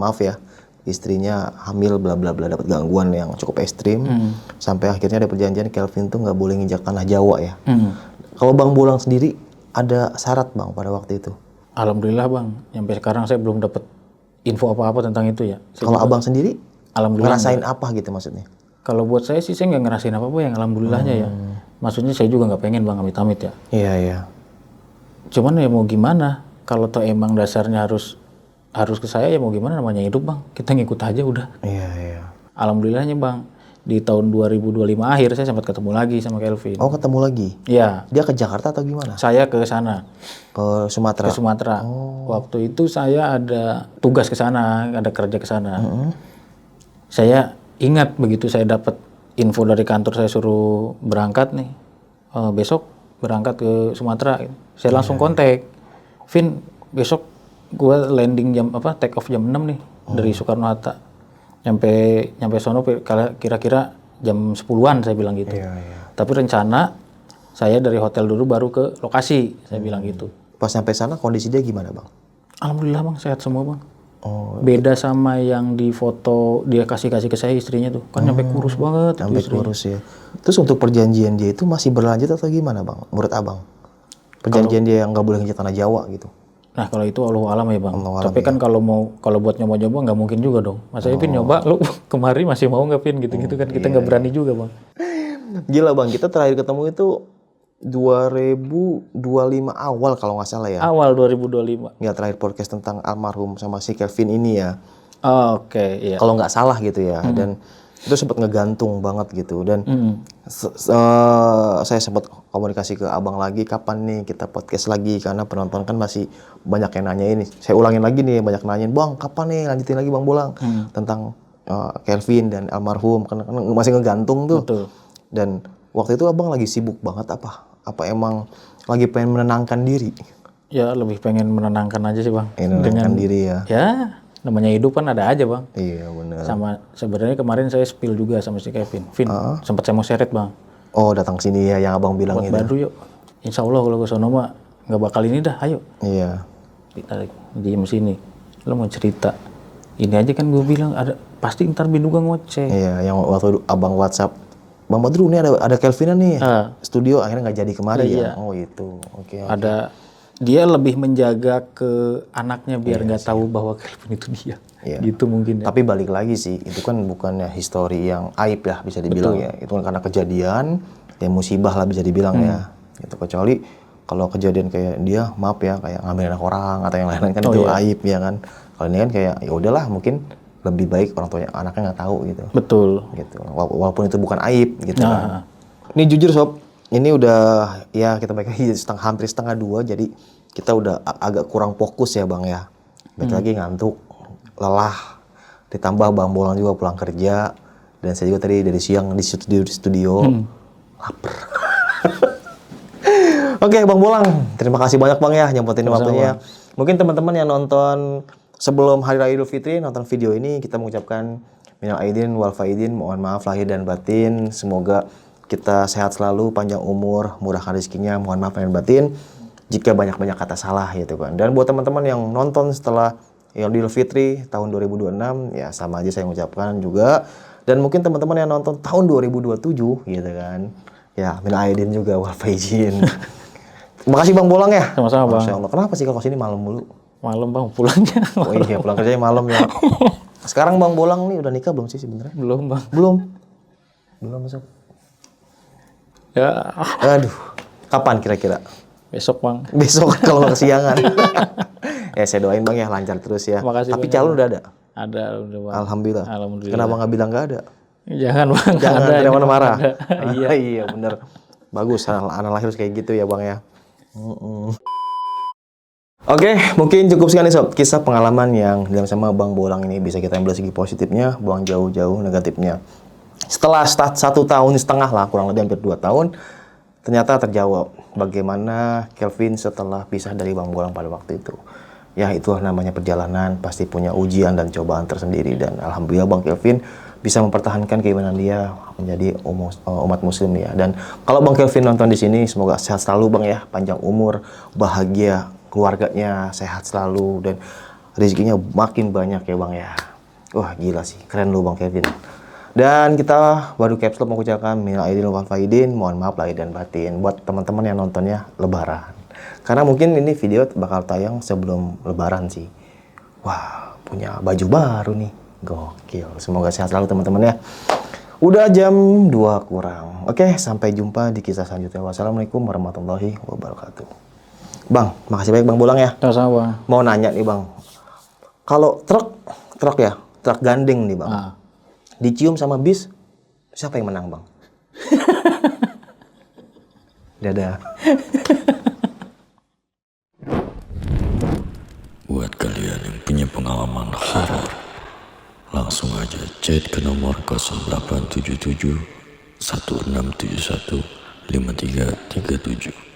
maaf ya, istrinya hamil bla bla bla dapat gangguan yang cukup ekstrim sampai akhirnya ada perjanjian Kelvin tuh nggak boleh nginjak tanah Jawa ya. Kalau Bang Bolang sendiri ada syarat Bang pada waktu itu? Alhamdulillah Bang, sampai sekarang saya belum dapat info apa-apa tentang itu ya. Kalau Abang sendiri, alhamdulillah ngerasain apa gitu maksudnya? Kalau buat saya sih saya nggak ngerasain apa-apa yang alhamdulillahnya ya. Maksudnya saya juga nggak pengen Bang amit-amit ya. Iya. Cuman ya mau gimana, kalau toh emang dasarnya harus ke saya ya mau gimana, namanya hidup Bang. Kita ngikut aja udah. Iya. Alhamdulillahnya Bang, di tahun 2025 akhir saya sempat ketemu lagi sama Kelvin. Oh ketemu lagi? Iya. Dia ke Jakarta atau gimana? Saya ke sana. Ke Sumatera? Ke Sumatera. Waktu itu saya ada tugas ke sana, ada kerja ke sana. Saya ingat begitu saya dapat info dari kantor saya suruh berangkat nih. Besok berangkat ke Sumatera. Saya langsung kontak. Vin, besok gue landing take off jam 6 nih dari Soekarno-Hatta. Nyampe sono kira-kira jam 10-an saya bilang gitu. Tapi rencana saya dari hotel dulu baru ke lokasi, saya bilang gitu. Pas sampai sana kondisi dia gimana Bang? Alhamdulillah Bang, sehat semua Bang. Beda sama yang di foto dia kasih ke saya istrinya tuh. Kan nyampe kurus banget. Sampai kurus ya. Terus untuk perjanjian dia itu masih berlanjut atau gimana Bang? Menurut Abang? Perjanjian dia yang nggak boleh nginjak tanah Jawa gitu. Nah kalau itu Allah alam ya Bang. Tapi kan kalau buat nyoba-nyoba nggak mungkin juga dong. Masa Vin nyoba, lu kemari masih mau nggak Vin gitu-gitu kan. Kita nggak berani juga Bang. Gila Bang, kita terakhir ketemu itu 2025 awal kalau nggak salah ya. Awal 2025. Ya terakhir podcast tentang almarhum sama si Kelvin ini ya. Oke, iya. Kalau nggak salah gitu ya. Dan itu sempat ngegantung banget gitu. Dan saya sempat komunikasi ke Abang lagi, kapan nih kita podcast lagi, karena penonton kan masih banyak yang nanya ini. Saya ulangin lagi nih, banyak nanyain, Bang kapan nih lanjutin lagi Bang Bolang tentang Kelvin dan almarhum, karena masih ngegantung tuh. Betul. Dan waktu itu Abang lagi sibuk banget apa emang lagi pengen menenangkan diri? Ya lebih pengen menenangkan aja sih Bang. Menenangkan diri ya. Ya namanya hidup kan ada aja Bang. Iya benar. Sama sebenarnya kemarin saya spill juga sama si Kevin. Vin, sempat saya mau seret Bang. Oh datang sini ya yang Abang bilang buat itu. Baru yuk. Insya Allah kalau ke sono mah nggak bakal ini dah, ayo. Iya. Kita diem sini. Lo mau cerita. Ini aja kan gue bilang ada pasti ntar Binduga ngoceh. Iya, yang waktu Abang WhatsApp, Bang Badru nih ada Kelvin nih. Studio akhirnya nggak jadi kemari ya. Oh itu. Oke. Ada dia lebih menjaga ke anaknya biar nggak tahu bahwa Kelvin itu dia. Gitu mungkin ya. Tapi balik lagi sih, itu kan bukannya histori yang aib ya bisa dibilang ya. Itu kan karena kejadian, ya musibah lah bisa dibilang ya. Gitu. Kecuali kalau kejadian kayak dia, maaf ya, kayak ngambil anak orang atau yang lain-lain kan itu aib ya kan. Kalau ini kan kayak ya udahlah mungkin lebih baik orang tuanya anaknya nggak tahu gitu. Betul. Gitu. Walaupun itu bukan aib gitu kan. Ini jujur sob, ini udah ya kita balik lagi hampir setengah 2, jadi kita udah agak kurang fokus ya Bang ya. Balik lagi ngantuk, lelah. Ditambah Bang Bolang juga pulang kerja. Dan saya juga tadi dari siang di studio. Lapar. Oke, Bang Bolang. Terima kasih banyak Bang ya nyempetin waktunya. Mungkin teman-teman yang nonton sebelum Hari Raya Idul Fitri, nonton video ini, kita mengucapkan minal aidin wal faidin, mohon maaf lahir dan batin. Semoga kita sehat selalu, panjang umur, murahkan rezekinya, mohon maaf lahir dan batin. Jika banyak-banyak kata salah gitu kan. Dan buat teman-teman yang nonton setelah Idul Fitri tahun 2026, ya sama aja saya mengucapkan juga. Dan mungkin teman-teman yang nonton tahun 2027 gitu kan. Ya, minal aidin juga wal faizin. Makasih Bang Bolang ya. Sama-sama Bang. Masya Allah. Kenapa sih kalau kesini malam mulu? Malam Bang pulangnya. Oh iya, pulang kerjanya malam ya. Sekarang Bang Bolang nih udah nikah belum sih sebenarnya? Belum Bang. Belum. Belum masuk. Ya Aduh. Kapan kira-kira? besok Bang. Besok kalau nggak kesiangan. Ya saya doain Bang ya lancar terus ya. Makasih Tapi banyak, calon udah ada? Ada Bang. Alhamdulillah. Alhamdulillah. Kenapa nggak bilang nggak ada? Jangan Bang. Jangan ada, ada mana marah. Iya. Iya bener. Bagus anak lahir harus kayak gitu ya Bang ya. Oke, mungkin cukup sekian nih sob kisah pengalaman yang dalam sama Bang Bolang ini. Bisa kita ambil segi positifnya, buang jauh-jauh negatifnya. Setelah 1,5 tahun lah, kurang lebih hampir 2 tahun, ternyata terjawab bagaimana Kelvin setelah pisah dari Bang Bolang pada waktu itu. Ya itulah namanya perjalanan, pasti punya ujian dan cobaan tersendiri. Dan alhamdulillah Bang Kelvin bisa mempertahankan keimanan dia menjadi umat muslim ya. Dan kalau Bang Kelvin nonton di sini, semoga sehat selalu Bang ya, panjang umur, bahagia, keluarganya sehat selalu, dan rezekinya makin banyak ya Bang ya. Wah gila sih, keren lu Bang Kelvin. Dan kita baru caps lock mengucapkan minal aidin wal faidin, mohon maaf lahir dan batin buat teman-teman yang nontonnya lebaran. Karena mungkin ini video bakal tayang sebelum lebaran sih. Wah, punya baju baru nih. Gokil. Semoga sehat selalu teman-teman ya. Udah jam 2 kurang. Oke, sampai jumpa di kisah selanjutnya. Wassalamualaikum warahmatullahi wabarakatuh. Bang, makasih banyak Bang Bolang ya. Sama-sama Bang. Mau nanya nih Bang. Kalau truk ya, truk gandeng nih Bang. Dicium sama bis, siapa yang menang Bang? Dadah. Buat kalian yang punya pengalaman horor, langsung aja chat ke nomor 0877 1671 5337.